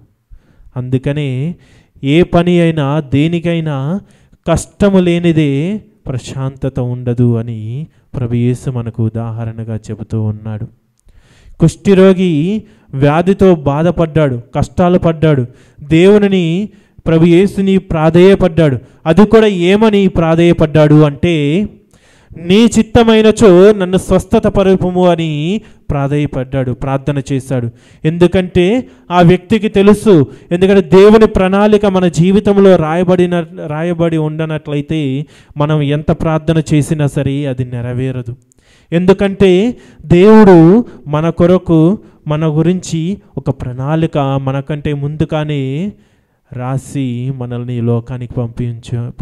Speaker 3: అందుకనే ఏ పని అయినా దేనికైనా కష్టము లేనిదే ప్రశాంతత ఉండదు అని ప్రభు యేసు మనకు ఉదాహరణగా చెబుతూ ఉన్నాడు. కుష్ఠిరోగి వ్యాధితో బాధపడ్డాడు, కష్టాలు పడ్డాడు, దేవునిని ప్రభు యేసుని ప్రాధేయపడ్డాడు. అది కూడా ఏమని ప్రాధేయపడ్డాడు అంటే, నీ చిత్తమైనచో నన్ను స్వస్థత పరుపుము అని ప్రాధేయపడ్డాడు, ప్రార్థన చేశాడు. ఎందుకంటే ఆ వ్యక్తికి తెలుసు, ఎందుకంటే దేవుని ప్రణాళిక మన జీవితంలో రాయబడి ఉండనట్లయితే మనం ఎంత ప్రార్థన చేసినా సరే అది నెరవేరదు. ఎందుకంటే దేవుడు మన కొరకు మన గురించి ఒక ప్రణాళిక మనకంటే ముందుగానే రాసి మనల్ని లోకానికి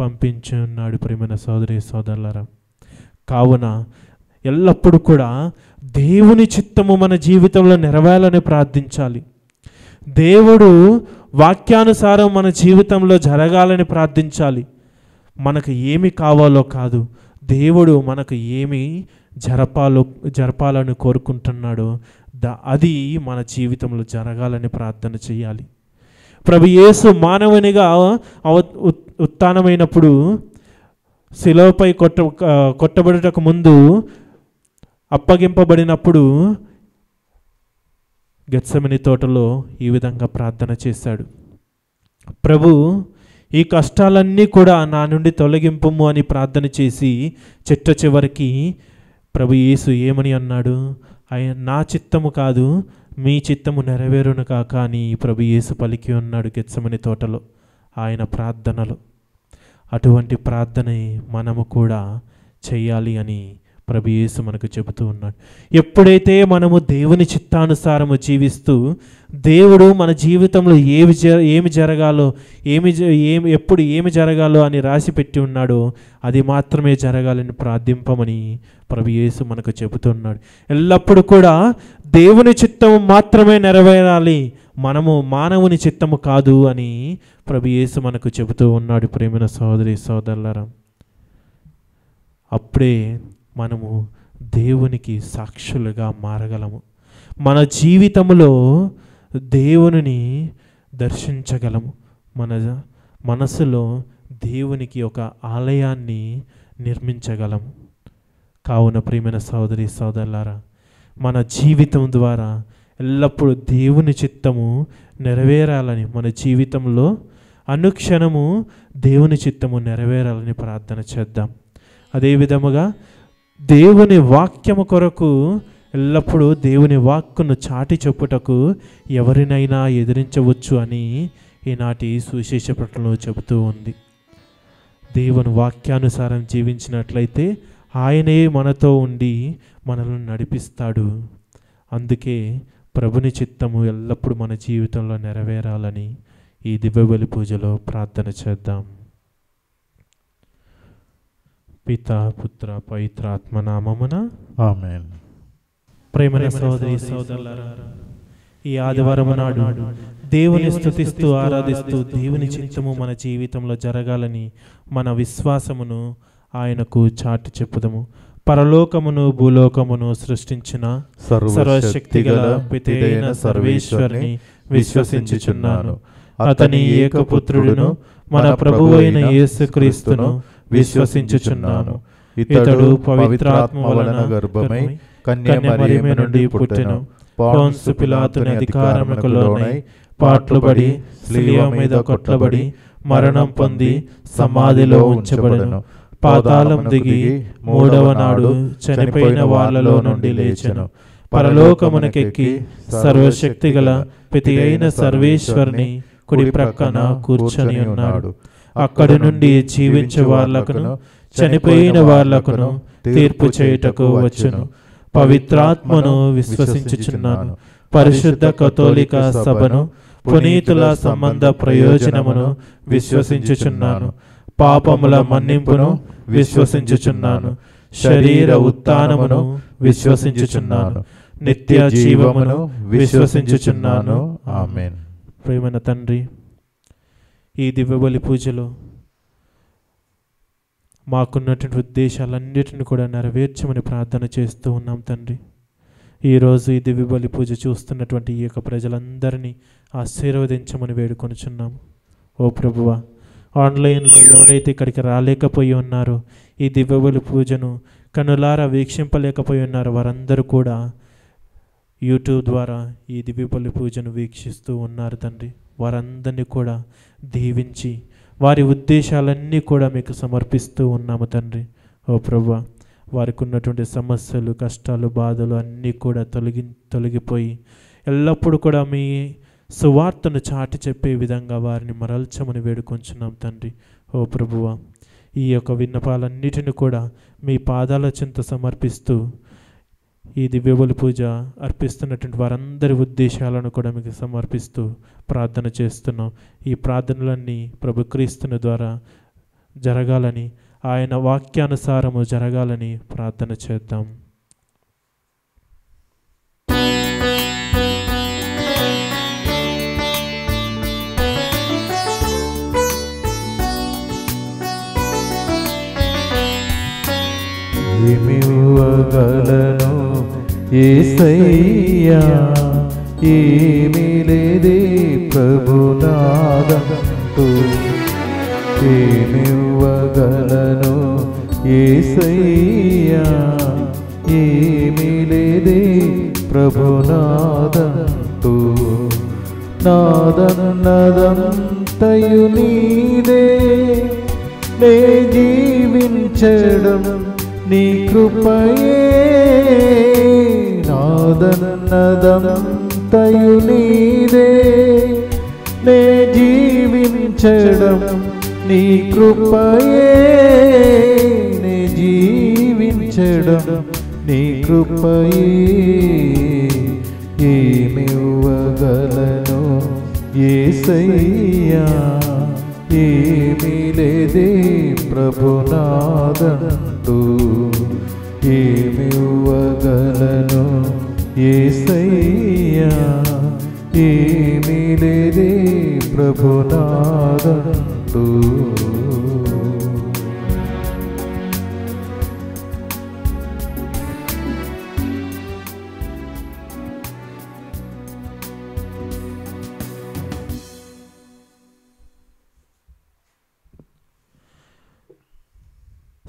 Speaker 3: పంపించున్నాడు. ప్రియమైన సోదరి సోదరులారా, కావున ఎల్లప్పుడూ కూడా దేవుని చిత్తము మన జీవితంలో నెరవేరాలని ప్రార్థించాలి. దేవుడు వాక్యానుసారం మన జీవితంలో జరగాలని ప్రార్థించాలి. మనకు ఏమి కావాలో కాదు, దేవుడు మనకు ఏమి జరపాలని కోరుకుంటున్నాడో అది మన జీవితంలో జరగాలని ప్రార్థన చేయాలి. ప్రభు యేసు మానవునిగా ఉత్థానమైనప్పుడు శిలువపై కొట్టబడుటకు ముందు అప్పగింపబడినప్పుడు గెత్సెమని తోటలో ఈ విధంగా ప్రార్థన చేశాడు. ప్రభు, ఈ కష్టాలన్నీ కూడా నా నుండి తొలగింపుము అని ప్రార్థన చేసి చిట్ట చివరికి ప్రభు యేసు ఏమని అన్నాడు? నా చిత్తము కాదు మీ చిత్తము నెరవేరును కాక అని ప్రభు యేసు పలికి ఉన్నాడు గెత్సెమని తోటలో ఆయన ప్రార్థనలో. అటువంటి ప్రార్థనే మనము కూడా చేయాలి అని ప్రభు యేసు మనకు చెబుతూ ఉన్నాడు. ఎప్పుడైతే మనము దేవుని చిత్తానుసారము జీవిస్తూ దేవుడు మన జీవితంలో ఏమి జరగాలో ఎప్పుడు ఏమి జరగాలో అని రాసి పెట్టి ఉన్నాడో అది మాత్రమే జరగాలని ప్రార్థింపమని ప్రభు యేసు మనకు చెబుతున్నాడు. ఎల్లప్పుడూ కూడా దేవుని చిత్తము మాత్రమే నెరవేరాలి, మనము మానవుని చిత్తము కాదు అని ప్రభు యేసు మనకు చెబుతూ ఉన్నాడు. ప్రేమైన సోదరి సోదరులారా, అప్పుడే మనము దేవునికి సాక్షులుగా మారగలము. మన జీవితంలో దేవునిని దర్శించగలము. మన మనసులో దేవునికి ఒక ఆలయాన్ని నిర్మించగలము. కావున ప్రియమైన సోదరి సోదరులారా, మన జీవితం ద్వారా ఎల్లప్పుడూ దేవుని చిత్తము నెరవేరాలని, మన జీవితంలో అనుక్షణము దేవుని చిత్తము నెరవేరాలని ప్రార్థన చేద్దాం. అదేవిధముగా దేవుని వాక్యము కొరకు ఎల్లప్పుడూ దేవుని వాక్కును చాటి చెప్పుటకు ఎవరినైనా ఎదిరించవచ్చు అని ఈనాటి సువిశేష ప్రకటనలో చెబుతూ ఉంది. దేవుని వాక్యానుసారం జీవించినట్లయితే ఆయనే మనతో ఉండి మనల్ని నడిపిస్తాడు. అందుకే ప్రభుని చిత్తము ఎల్లప్పుడూ మన జీవితంలో నెరవేరాలని ఈ దివ్యబలి పూజలో ప్రార్థన చేద్దాం. పితా పుత్ర పవిత్ర ఆత్మ నామమున
Speaker 2: ఆమేన్.
Speaker 3: ప్రేమైన సోదరి సోదరులారా, ఈ ఆదివారం నాడు దేవుని స్తుతిస్తూ ఆరాధిస్తూ దేవుని చిత్తము మన జీవితంలో జరగాలని మన విశ్వాసమును ఆయనకు చాటి చెప్పుదము. పరలోకమును భూలోకమును సృష్టించిన సర్వశక్తిగల పితైన సర్వేశ్వరుని విశ్వసించుచున్నాను. అతని ఏకపుత్రుడును మన ప్రభువైన యేసుక్రీస్తును విశ్వసించుచున్నాను. ఇతడు పవిత్రాత్మ వలన గర్భమై కన్య మరియమ్మ నుండి పుట్టెను.
Speaker 2: పోన్సు పిలాతుని అధికారమునకు లోనై పాట్లుబడి శిలువ మీద కొట్టబడి మరణం పొంది సమాధిలో ఉంచబడెను. పాతాళం దిగి మూడవ నాడు చనిపోయిన వాళ్ళలో నుండి లేచెను. పరలోకమునకెక్కి సర్వశక్తి గల పితి అయిన సర్వేశ్వరుని కుడి ప్రక్కన కూర్చొని ఉన్నాడు. అక్కడి నుండి జీవించే వాళ్ళకును చనిపోయిన వాళ్ళకును తీర్పు చేయుటకు వచ్చును. పవిత్రాత్మను విశ్వసించుచున్నాను. పరిశుద్ధ కథోలిక సభను, పునీతుల సంబంధ ప్రయోజనమును విశ్వసించుచున్నాను. పాపముల మన్నింపును విశ్వసించుచున్నాను. శరీర ఉత్థానమును విశ్వసించుచున్నాను. నిత్య జీవమును విశ్వసించుచున్నాను. ఆమేన్.
Speaker 3: ప్రియమైన తండ్రి, ఈ దివ్యబలి పూజలో మాకున్నటువంటి ఉద్దేశాలన్నిటిని కూడా నెరవేర్చమని ప్రార్థన చేస్తూ ఉన్నాం తండ్రి. ఈరోజు ఈ దివ్యబలి పూజ చూస్తున్నటువంటి ఈ యొక్క ప్రజలందరినీ ఆశీర్వదించమని వేడుకొనుచున్నాము. ఓ ప్రభువా, ఆన్లైన్లో ఎవరైతే ఇక్కడికి రాలేకపోయి ఉన్నారో, ఈ దివ్యబలి పూజను కనులారా వీక్షింపలేకపోయి ఉన్నారో, వారందరూ కూడా యూట్యూబ్ ద్వారా ఈ దివ్యబలి పూజను వీక్షిస్తూ ఉన్నారు తండ్రి. వారందరినీ కూడా దీవించి వారి ఉద్దేశాలన్నీ కూడా మీకు సమర్పిస్తూ ఉన్నాము తండ్రి. ఓ ప్రభువా, వారికి ఉన్నటువంటి సమస్యలు, కష్టాలు, బాధలు అన్నీ కూడా తొలగిపోయి ఎల్లప్పుడూ కూడా మీ సువార్తను చాటి చెప్పే విధంగా వారిని మరల్చమని వేడుకొంచున్నాం తండ్రి. ఓ ప్రభువా, ఈ యొక్క విన్నపాలన్నిటిని కూడా మీ పాదాల చెంత సమర్పిస్తూ ఈ దివ్యబలి పూజ అర్పిస్తున్నటువంటి వారందరి ఉద్దేశాలను కూడా మీకు సమర్పిస్తూ ప్రార్థన చేస్తున్నాం. ఈ ప్రార్థనలన్నీ ప్రభు క్రీస్తుని ద్వారా జరగాలని, ఆయన వాక్యానుసారము జరగాలని ప్రార్థన చేద్దాం.
Speaker 2: ఏమివ్వగలను యేసయ్యా, ఏమీ లేదే ప్రభునాదంటూ. ఏమివ్వగలను యేసయ్యా, ఏమీ లేదే ప్రభునాదంటూ. నాదన్నదంతయు నీదే, నే జీవించడం నీ కృపయే. నాదన్నదంతయు నీదే, నే జీవించడం నీ కృపయే. నే జీవించడం నీ కృపయే. ఏమివ్వగలను యేసయ్యా, ఏమీ లేదే ప్రభునాదంటూ. ఏమివ్వగలను యేసయ్యా, ఏమీ లేదే ప్రభునాదంటూ.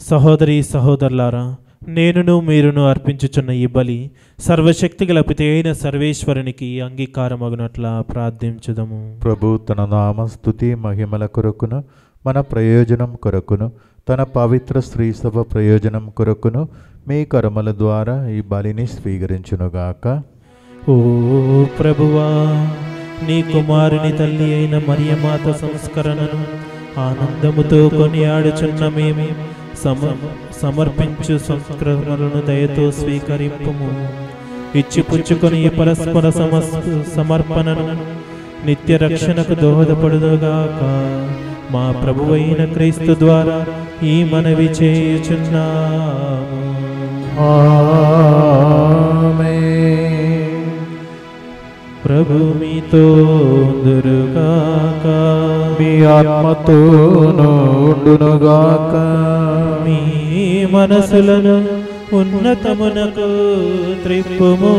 Speaker 3: సహోదరి సహోదరులారా, నేనును మీరును అర్పించుచున్న ఈ బలి సర్వశక్తి గల పితి అయిన సర్వేశ్వరునికి అంగీకారమగునట్లా ప్రార్థించుదము.
Speaker 2: ప్రభు తన నామ స్తుతి మహిమల కొరకును, మన ప్రయోజనం కొరకును, తన పవిత్ర స్త్రీ సభ ప్రయోజనం కొరకును మీ కర్మల ద్వారా ఈ బలిని స్వీకరించునుగాక.
Speaker 3: ఓ ప్రభువా, నీ కుమారుని తల్లి అయిన మరియమాత సంస్కరణను ఆనందముతో కొనియాడుచున్న మేము సమర్పించు సంస్కరణలను దయతో స్వీకరింపుము. ఇచ్చిపుచ్చుకొని ఈ పరస్పర సమర్పణను నిత్య రక్షణకు దోహదపడుగాక. మా ప్రభువైన క్రీస్తు ద్వారా ఈ మనవి చేయుచున్నాము.
Speaker 2: ఆమేన్.
Speaker 3: ప్రభు మీతో ఉండుగాక.
Speaker 2: మీ ఆత్మతోను ఉండునుగాక.
Speaker 3: మీ మనసులను ఉన్నతమునకు త్రిప్పుము.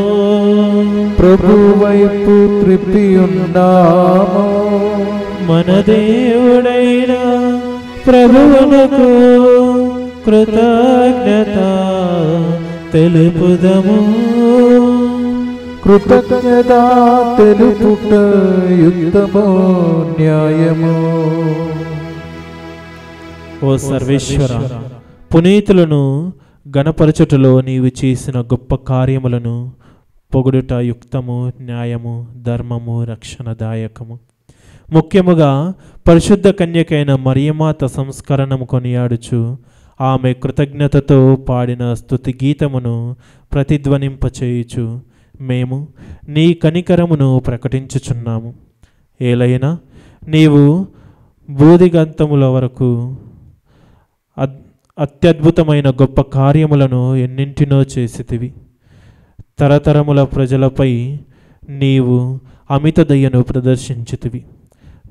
Speaker 2: ప్రభు వైపు త్రిప్పి ఉన్నాము.
Speaker 3: మన దేవుడైన ప్రభువునకు కృతజ్ఞత తెలుపుదము.
Speaker 2: కృతజ్ఞత తెలుపుట యుక్తమో న్యాయమో.
Speaker 3: ఓ సర్వేశ్వర, పునీతులను గణపరచుటలో నీవు చేసిన గొప్ప కార్యములను పొగుడుట యుక్తము, న్యాయము, ధర్మము, రక్షణదాయకము. ముఖ్యముగా పరిశుద్ధ కన్యకైన మరియమాత సంస్కరణము కొనియాడుచు ఆమె కృతజ్ఞతతో పాడిన స్తుతి గీతమును ప్రతిధ్వనింపచేయుచు మేము నీ కనికరమును ప్రకటించుచున్నాము. ఏలైనా నీవు బోధిగంతముల వరకు అత్యద్భుతమైన గొప్ప కార్యములను ఎన్నింటినో చేసితివి. తరతరముల ప్రజలపై నీవు అమిత దయను ప్రదర్శించితివి.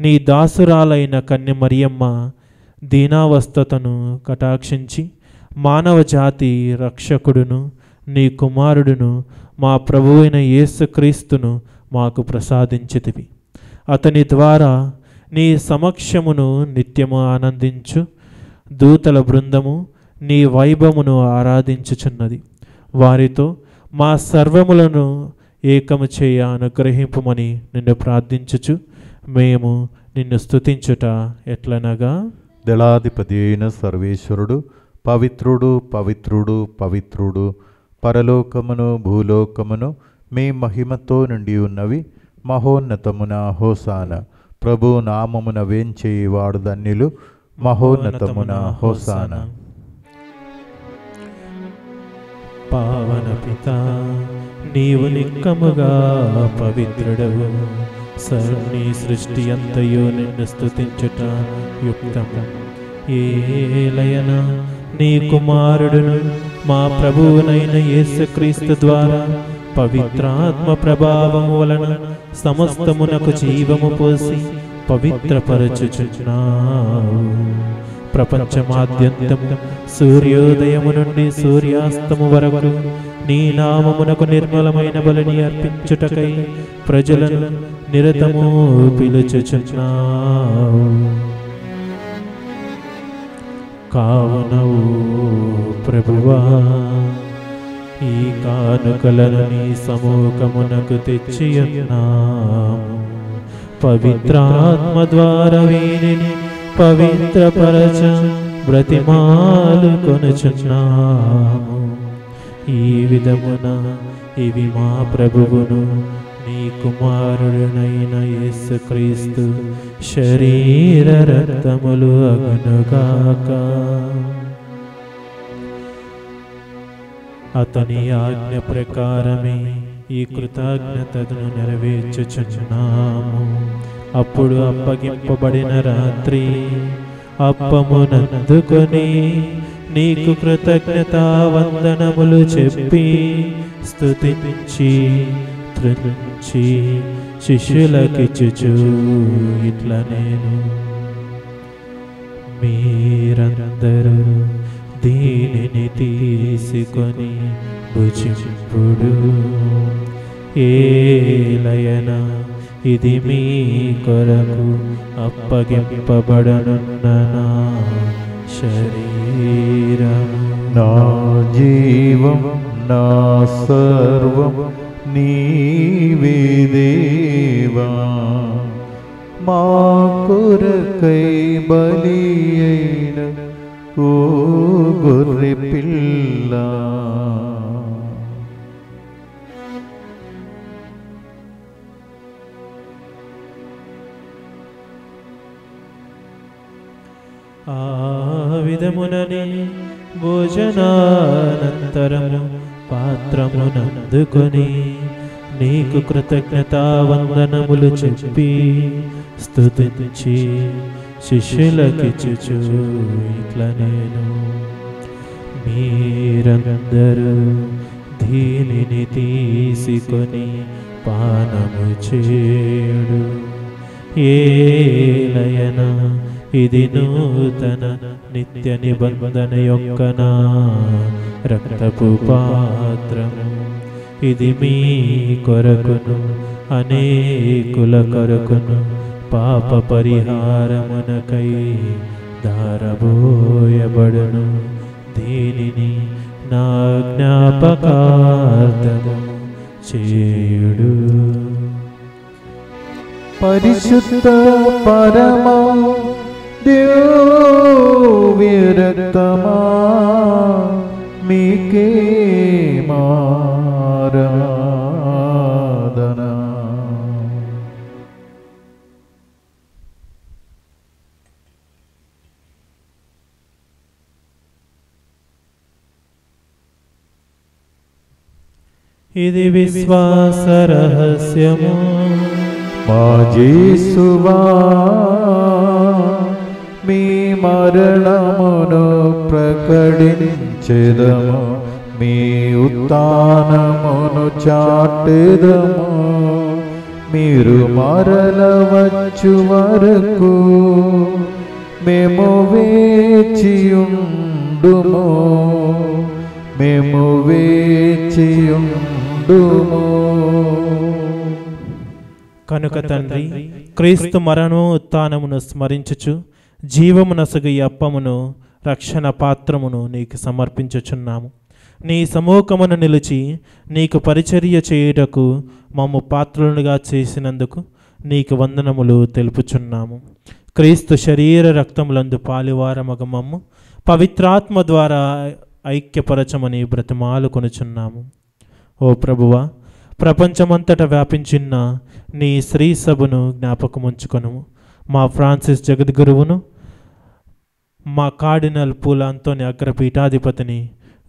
Speaker 3: నీ దాసురాలైన కన్య మరియమ్మ దీనావస్థతను కటాక్షించి మానవ జాతి రక్షకుడును నీ కుమారుడును మా ప్రభువైన యేసుక్రీస్తును మాకు ప్రసాదించితివి. అతని ద్వారా నీ సమక్షమును నిత్యము ఆనందించు దూతల బృందము నీ వైభవమును ఆరాధించుచున్నది. వారితో మా సర్వములను ఏకము చేయ అనుగ్రహింపుమని నిన్ను ప్రార్థించుచు మేము నిన్ను స్తుతించుట ఎట్లనగా,
Speaker 2: దళాధిపతి అయిన సర్వేశ్వరుడు పవిత్రుడు పవిత్రుడు పవిత్రుడు, పరలోకమును భూలోకమును మీ మహిమతో నిండి ఉన్నవి. మహోన్నతమున హోసాన. ప్రభు నామమున వేంచేవాడు ధన్యులు. మహోన్నతమున హోసాన.
Speaker 3: పావన పిత, నీవు నిక్కముగా పవిత్రుడవు. నీ సృష్టి అంతయు నిన్ను స్తుతించుట యుక్తము. ఏలయన నీ కుమారుడును మా ప్రభువునైన యేసుక్రీస్తు ద్వారా పవిత్రాత్మ ప్రభావము వలన సమస్తమునకు జీవము పోసి పవిత్రపరచుచున్నావు. ప్రపంచమాద్యంతము సూర్యోదయము నుండి సూర్యాస్తము వరకు నీ నామమునకు నిర్మలమైన బలిని అర్పించుటకై ప్రజలను నిరతము పిలుచుచున్నావు. కావునవు ప్రభువా, ఈ కానుకలను నీ సమూహమునకు తెచ్చియున్నాము. పవిత్రాత్మ ద్వారా వీరిని పవిత్రపరచ బ్రతిమాలు కొనుచున్నాము. ఈ విధమున ఇవి మా ప్రభువును నీ కుమారుడునైన యేసుక్రీస్తు శరీర రక్తములు అగునుగాక. అతని ఆజ్ఞ ప్రకారమే ఈ కృతజ్ఞతను నెరవేర్చుచున్నాము. అప్పుడు అప్పగింపబడిన రాత్రి అప్పమునందుకొని నీకు కృతజ్ఞతా వందనములు చెప్పి స్తుతించి త్రుంచి శిష్యులకిచ్చుచు ఇట్లా నేను, మీరందరూ దీనిని తీసుకొని భుజింపుడు. ఏలయన ఇది మీ కొరకు అప్పగింపబడనున్న నా శరీరము.
Speaker 2: నా జీవం నా సర్వం నీవే దేవా. మా కొరకై బలి అయిన ఓ గొర్రె పిల్ల,
Speaker 3: ఆ విధముననే భోజనానంతరము పాత్రమునందుకొని నీకు కృతజ్ఞతా వందనములు చెప్పి స్తుతించి శిష్యులకిచ్చుచు ఇట్లా నేను, మీరందరూ దీనిని తీసుకొని పానము చేయుడు. ఏలయన ఇది నూతన నిత్య నిబంధన యొక్క నా రక్తపు పాత్రము. ఇది మీ కొరకును అనేకుల కొరకును పాప పరిహారమునకై దారబోయబడును. దీనిని నా జ్ఞాపకార్థము చేయుడు.
Speaker 2: పరిశుద్ధ పరమ దివ్య రక్తమా మీకే ఆరాధన.
Speaker 3: ఇది విశ్వాస రహస్యము.
Speaker 2: మా యేసువా మీ మరణమును ప్రకటించెదము, మీ ఉత్థానమును చాటెదము. మీరు మరల వచ్చు వరకు మేము వేచియుండుము, మేము వేచియుండుము.
Speaker 3: కనుక తండ్రి, క్రీస్తు మరణము ఉత్థానమును స్మరించుచు జీవమునసగు ఈ అప్పమును రక్షణ పాత్రమును నీకు సమర్పించుచున్నాము. నీ సమూహమును నిలిచి నీకు పరిచర్య చేయుటకు మమ్ము పాత్రులుగా చేసినందుకు నీకు వందనములు తెలుపుచున్నాము. క్రీస్తు శరీర రక్తములందు పాలివారమగ మమ్ము పవిత్రాత్మ ద్వారా ఐక్యపరచమని బ్రతిమాలు కొనుచున్నాము. ఓ ప్రభువా, ప్రపంచమంతటా వ్యాపించిన నీ శ్రీ సభను జ్ఞాపకముంచుకొను. మా ఫ్రాన్సిస్ జగద్గురువును, మా కార్డినల్ పూల అంతోని అగ్రపీఠాధిపతిని,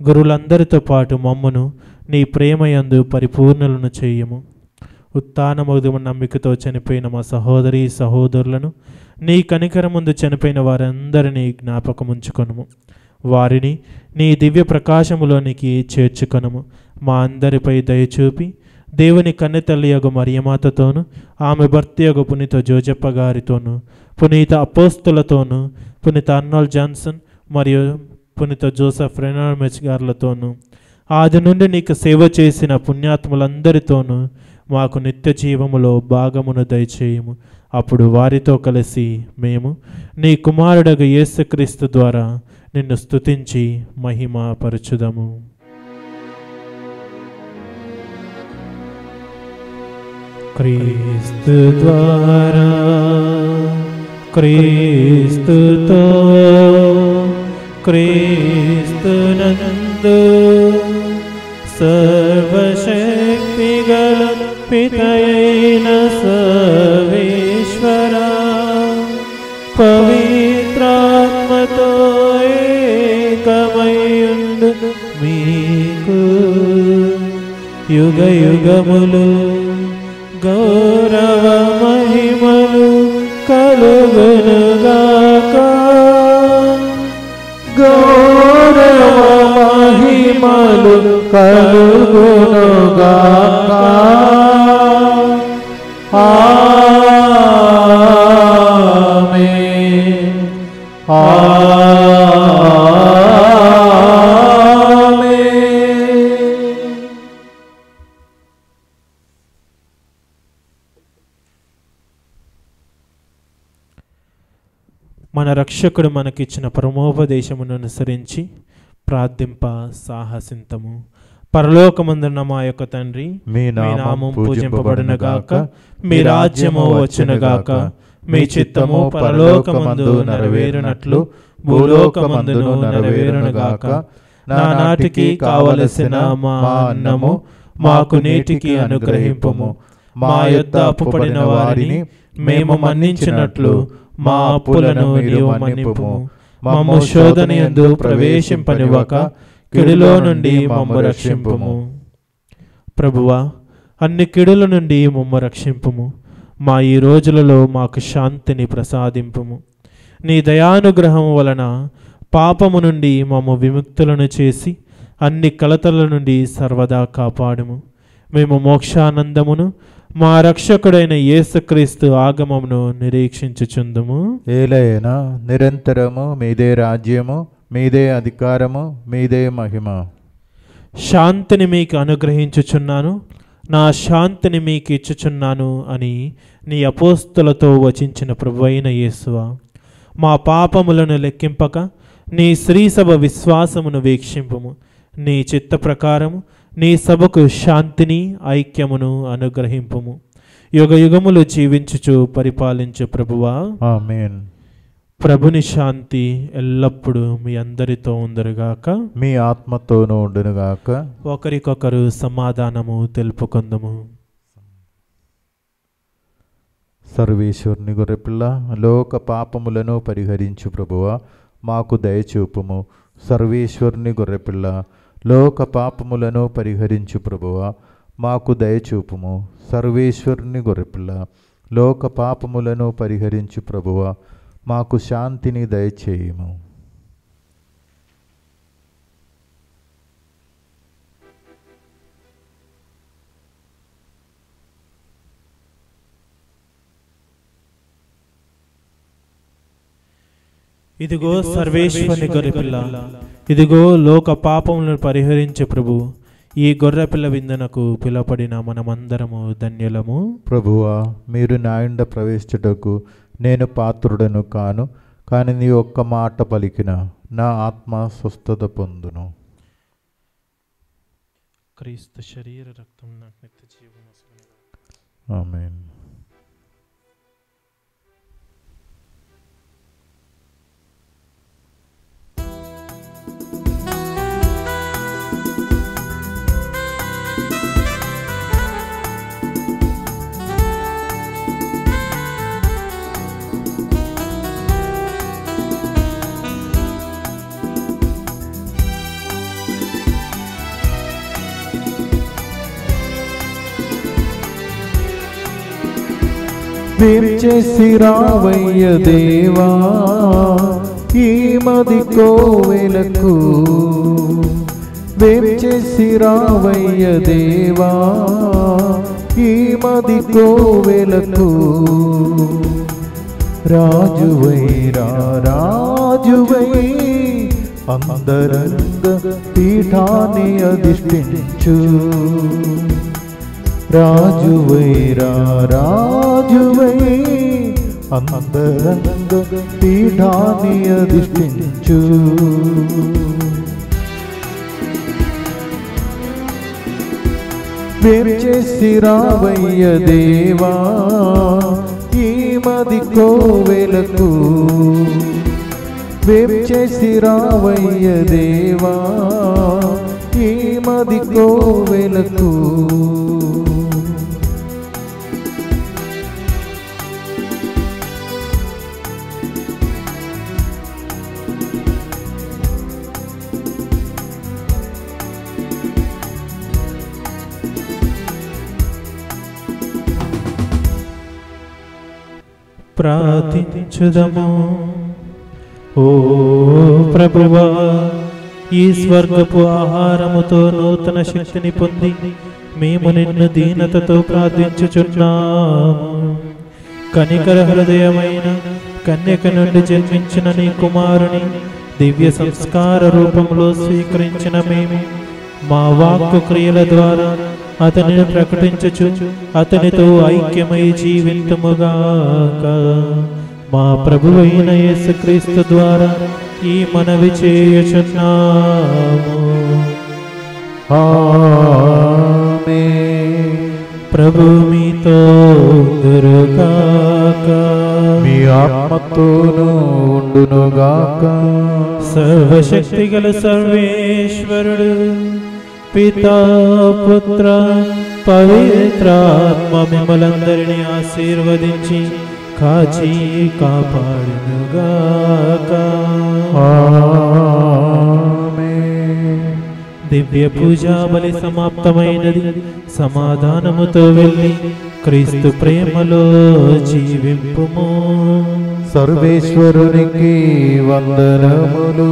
Speaker 3: గురువులందరితో పాటు మమ్మును నీ ప్రేమయందు పరిపూర్ణులను చేయము. ఉత్థానమగు నమ్మికతో చనిపోయిన మా సహోదరి సహోదరులను, నీ కనికర ముందు చనిపోయిన వారందరినీ జ్ఞాపకముంచుకొనుము. వారిని నీ దివ్య ప్రకాశములోనికి చేర్చుకొనుము. మా అందరిపై దయచూపి దేవుని కన్నెతల్లియగు మరియమాతతోను, ఆమె భర్తయగు పునీత జోజప్ప గారితోను, పునీత అపోస్తులతోను, పునీత అర్నాల్డ్ జాన్సన్ మరియు పునీత జోసెఫ్ రెనాల్మెచ్ గారులతోను, ఆది నుండి నీకు సేవ చేసిన పుణ్యాత్ములందరితోనూ మాకు నిత్య జీవములో భాగమును దయచేయము. అప్పుడు వారితో కలిసి మేము నీ కుమారుడగు యేసుక్రీస్తు ద్వారా నిన్ను స్తుతించి మహిమ పరచుదము. క్రీస్తు ద్వారా, క్రీస్తుతో, క్రీస్తునందు సర్వశక్తిగల పితయైన సర్వేశ్వరా, పవిత్రాత్మతో ఏకమయుండు మీకు యుగ యుగములు గౌరవ మహిమలు కలుగునుగాక.
Speaker 2: గౌరవ మహిమలు కలుగునుగాక. ఆమేన్.
Speaker 3: మన రక్షకుడు మనకిచ్చిన పరమోపదేశమును అనుసరించి ప్రార్థింప సాహసింతము. పరలోకమందున్న మా యొక్క తండ్రి, మీ నామం పూజింపబడునుగాక, మీ రాజ్యము వచ్చునుగాక, మీ చిత్తము పరలోకమందు నెరవేరునట్లు భూలోకమందును నెరవేరునుగాక. నానాటికి కావలసిన మా అన్నము మాకు నేటికి అనుగ్రహింపుము. మా యొద్ద అప్పుపడిన వారిని మేము మన్నించినట్లు మా అప్పులను నీవు మన్నింపుము. మమ్ము శోధనయందు ప్రవేశింపనివ్వక కిడులో నుండి మమ్ము రక్షింపుము. ప్రభువా, అన్ని కిడుల నుండి మమ్ము రక్షింపుము. మా ఈ రోజులలో మాకు శాంతిని ప్రసాదింపుము. నీ దయానుగ్రహం వలన పాపము నుండి మమ్ము విముక్తులను చేసి అన్ని కలతల నుండి సర్వదా కాపాడుము. మేము మోక్షానందమును మా రక్షకుడైన యేసుక్రీస్తు ఆగమమును నిరీక్షించుచుందుము.
Speaker 2: ఏలైనా నిరంతరము మీదే రాజ్యము, మీదే అధికారము, మీదే మహిమ.
Speaker 3: శాంతిని మీకు అనుగ్రహించుచున్నాను, నా శాంతిని మీకు ఇచ్చుచున్నాను అని నీ అపోస్తులతో వచించిన ప్రభువైన యేసువా, మా పాపములను లెక్కింపక నీ శ్రీసభ విశ్వాసమును వీక్షింపుము. నీ చిత్త ప్రకారము నీ సభకు శాంతిని ఐక్యమును అనుగ్రహింపుము. యుగ యుగములు జీవించుచు పరిపాలించు ప్రభువా,
Speaker 2: ఆమేన్.
Speaker 3: ప్రభుని శాంతి ఎల్లప్పుడూ మీ అందరితో ఉందరుగాక,
Speaker 2: మీ ఆత్మతోనూ ఉండునుగాక.
Speaker 3: ఒకరికొకరు సమాధానము తెలుపుకొందుము.
Speaker 2: సర్వేశ్వరుని గొర్రెపిల్ల, లోక పాపములను పరిహరించు ప్రభువా, మాకు దయచూపుము. సర్వేశ్వరుని గొర్రెపిల్ల, లోక పాపములను పరిహరించు ప్రభువా, మాకు దయచూపుము. సర్వేశ్వరుని గొర్రెపిల్ల, లోక పాపములను పరిహరించు ప్రభువా, మాకు శాంతిని దయచేయుము.
Speaker 3: ఇదిగో సర్వేశ్వరుని గొర్రెపిల్ల, ఇదిగో లోక పాపములను పరిహరించే ప్రభు. ఈ గొర్రెపిల్ల విందునకు పిలువబడిన మనమందరము ధన్యులము.
Speaker 2: ప్రభువా, మీరు నా ఇంట ప్రవేశించుటకు నేను పాత్రుడను కాను, కానీ నీ ఒక్క మాట పలికిన నా ఆత్మ స్వస్థత పొందును.
Speaker 3: క్రీస్తు శరీర రక్తం నాకు నిత్య జీవము.
Speaker 2: ఆమేన్. వేంచేసి రావయ్య దేవా ఈ మది కోవెలకు, వేంచేసి రావయ్య దేవా ఈ మది కోవెలకు. రాజువై రాజువై అందరంగ పీఠాన్ని అధిష్ఠించు. రాజువై రాజువై అందరంగ పీఠాన్ని అధిష్ఠించు. వేంచేసి రావయ్య దేవా ఈ మది కోవెలకు, వేంచేసి రావయ్య దేవా ఈ మది కోవెలకు.
Speaker 3: ప్రార్థించుదము. ఓ ప్రభువా, ఈ స్వర్గపు ఆహారముతో నూతన శక్తిని పొంది మేము నిన్ను దీనతతో ప్రార్థించుచున్నాము. కనికర హృదయమైన కన్యక నుండి జన్మించిన నీ కుమారుని దివ్య సంస్కార రూపంలో స్వీకరించిన మేము మా వాక్కు క్రియల ద్వారా అతనిని ప్రకటించుచు అతనితో ఐక్యమై జీవింతుముగాక. మా ప్రభువైన యేసుక్రీస్తు ద్వారా ఈ మనవి చేయుచున్నాము.
Speaker 2: ఆమేన్.
Speaker 3: ప్రభు మీతో ఉండునుగాక,
Speaker 2: మీ ఆత్మతోనూ ఉండునుగాక.
Speaker 3: సర్వశక్తిగల సర్వేశ్వరుడు పితా పుత్ర పవిత్రాత్మ మిమ్మలందరినీ ఆశీర్వదించి కాచి కాపాడునుగాక.
Speaker 2: ఆమేన్.
Speaker 3: దివ్య పూజా బలి సమాప్తమైనది. సమాధానముతో వెళ్ళి క్రీస్తు ప్రేమలో జీవింపుము.
Speaker 2: సర్వేశ్వరునికి వందనములు.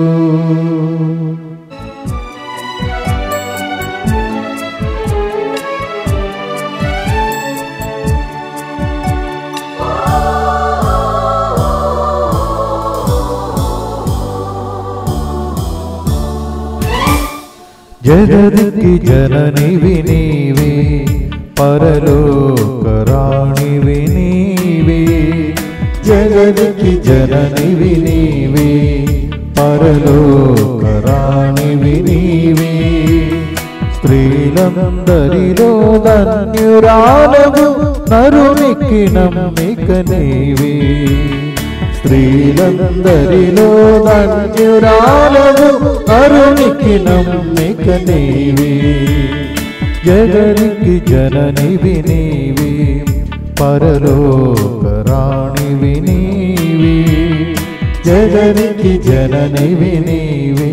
Speaker 2: జగదికి జననివి నీవే, పరలోకరాణివి నీవే. జగదికి జననివి నీవే, పరలోకరాణివి నీవే. స్త్రీలందరిలో ధన్యురాలవు నరునికి నమ్మిక నీవే. స్త్రీలందరిలో ధన్యురాలవు నరునికి నమ్మిక నీవే. జగరికి జననివి నీవే, పరలోక రాణివి నీవే. జగరికి జననివి నీవే,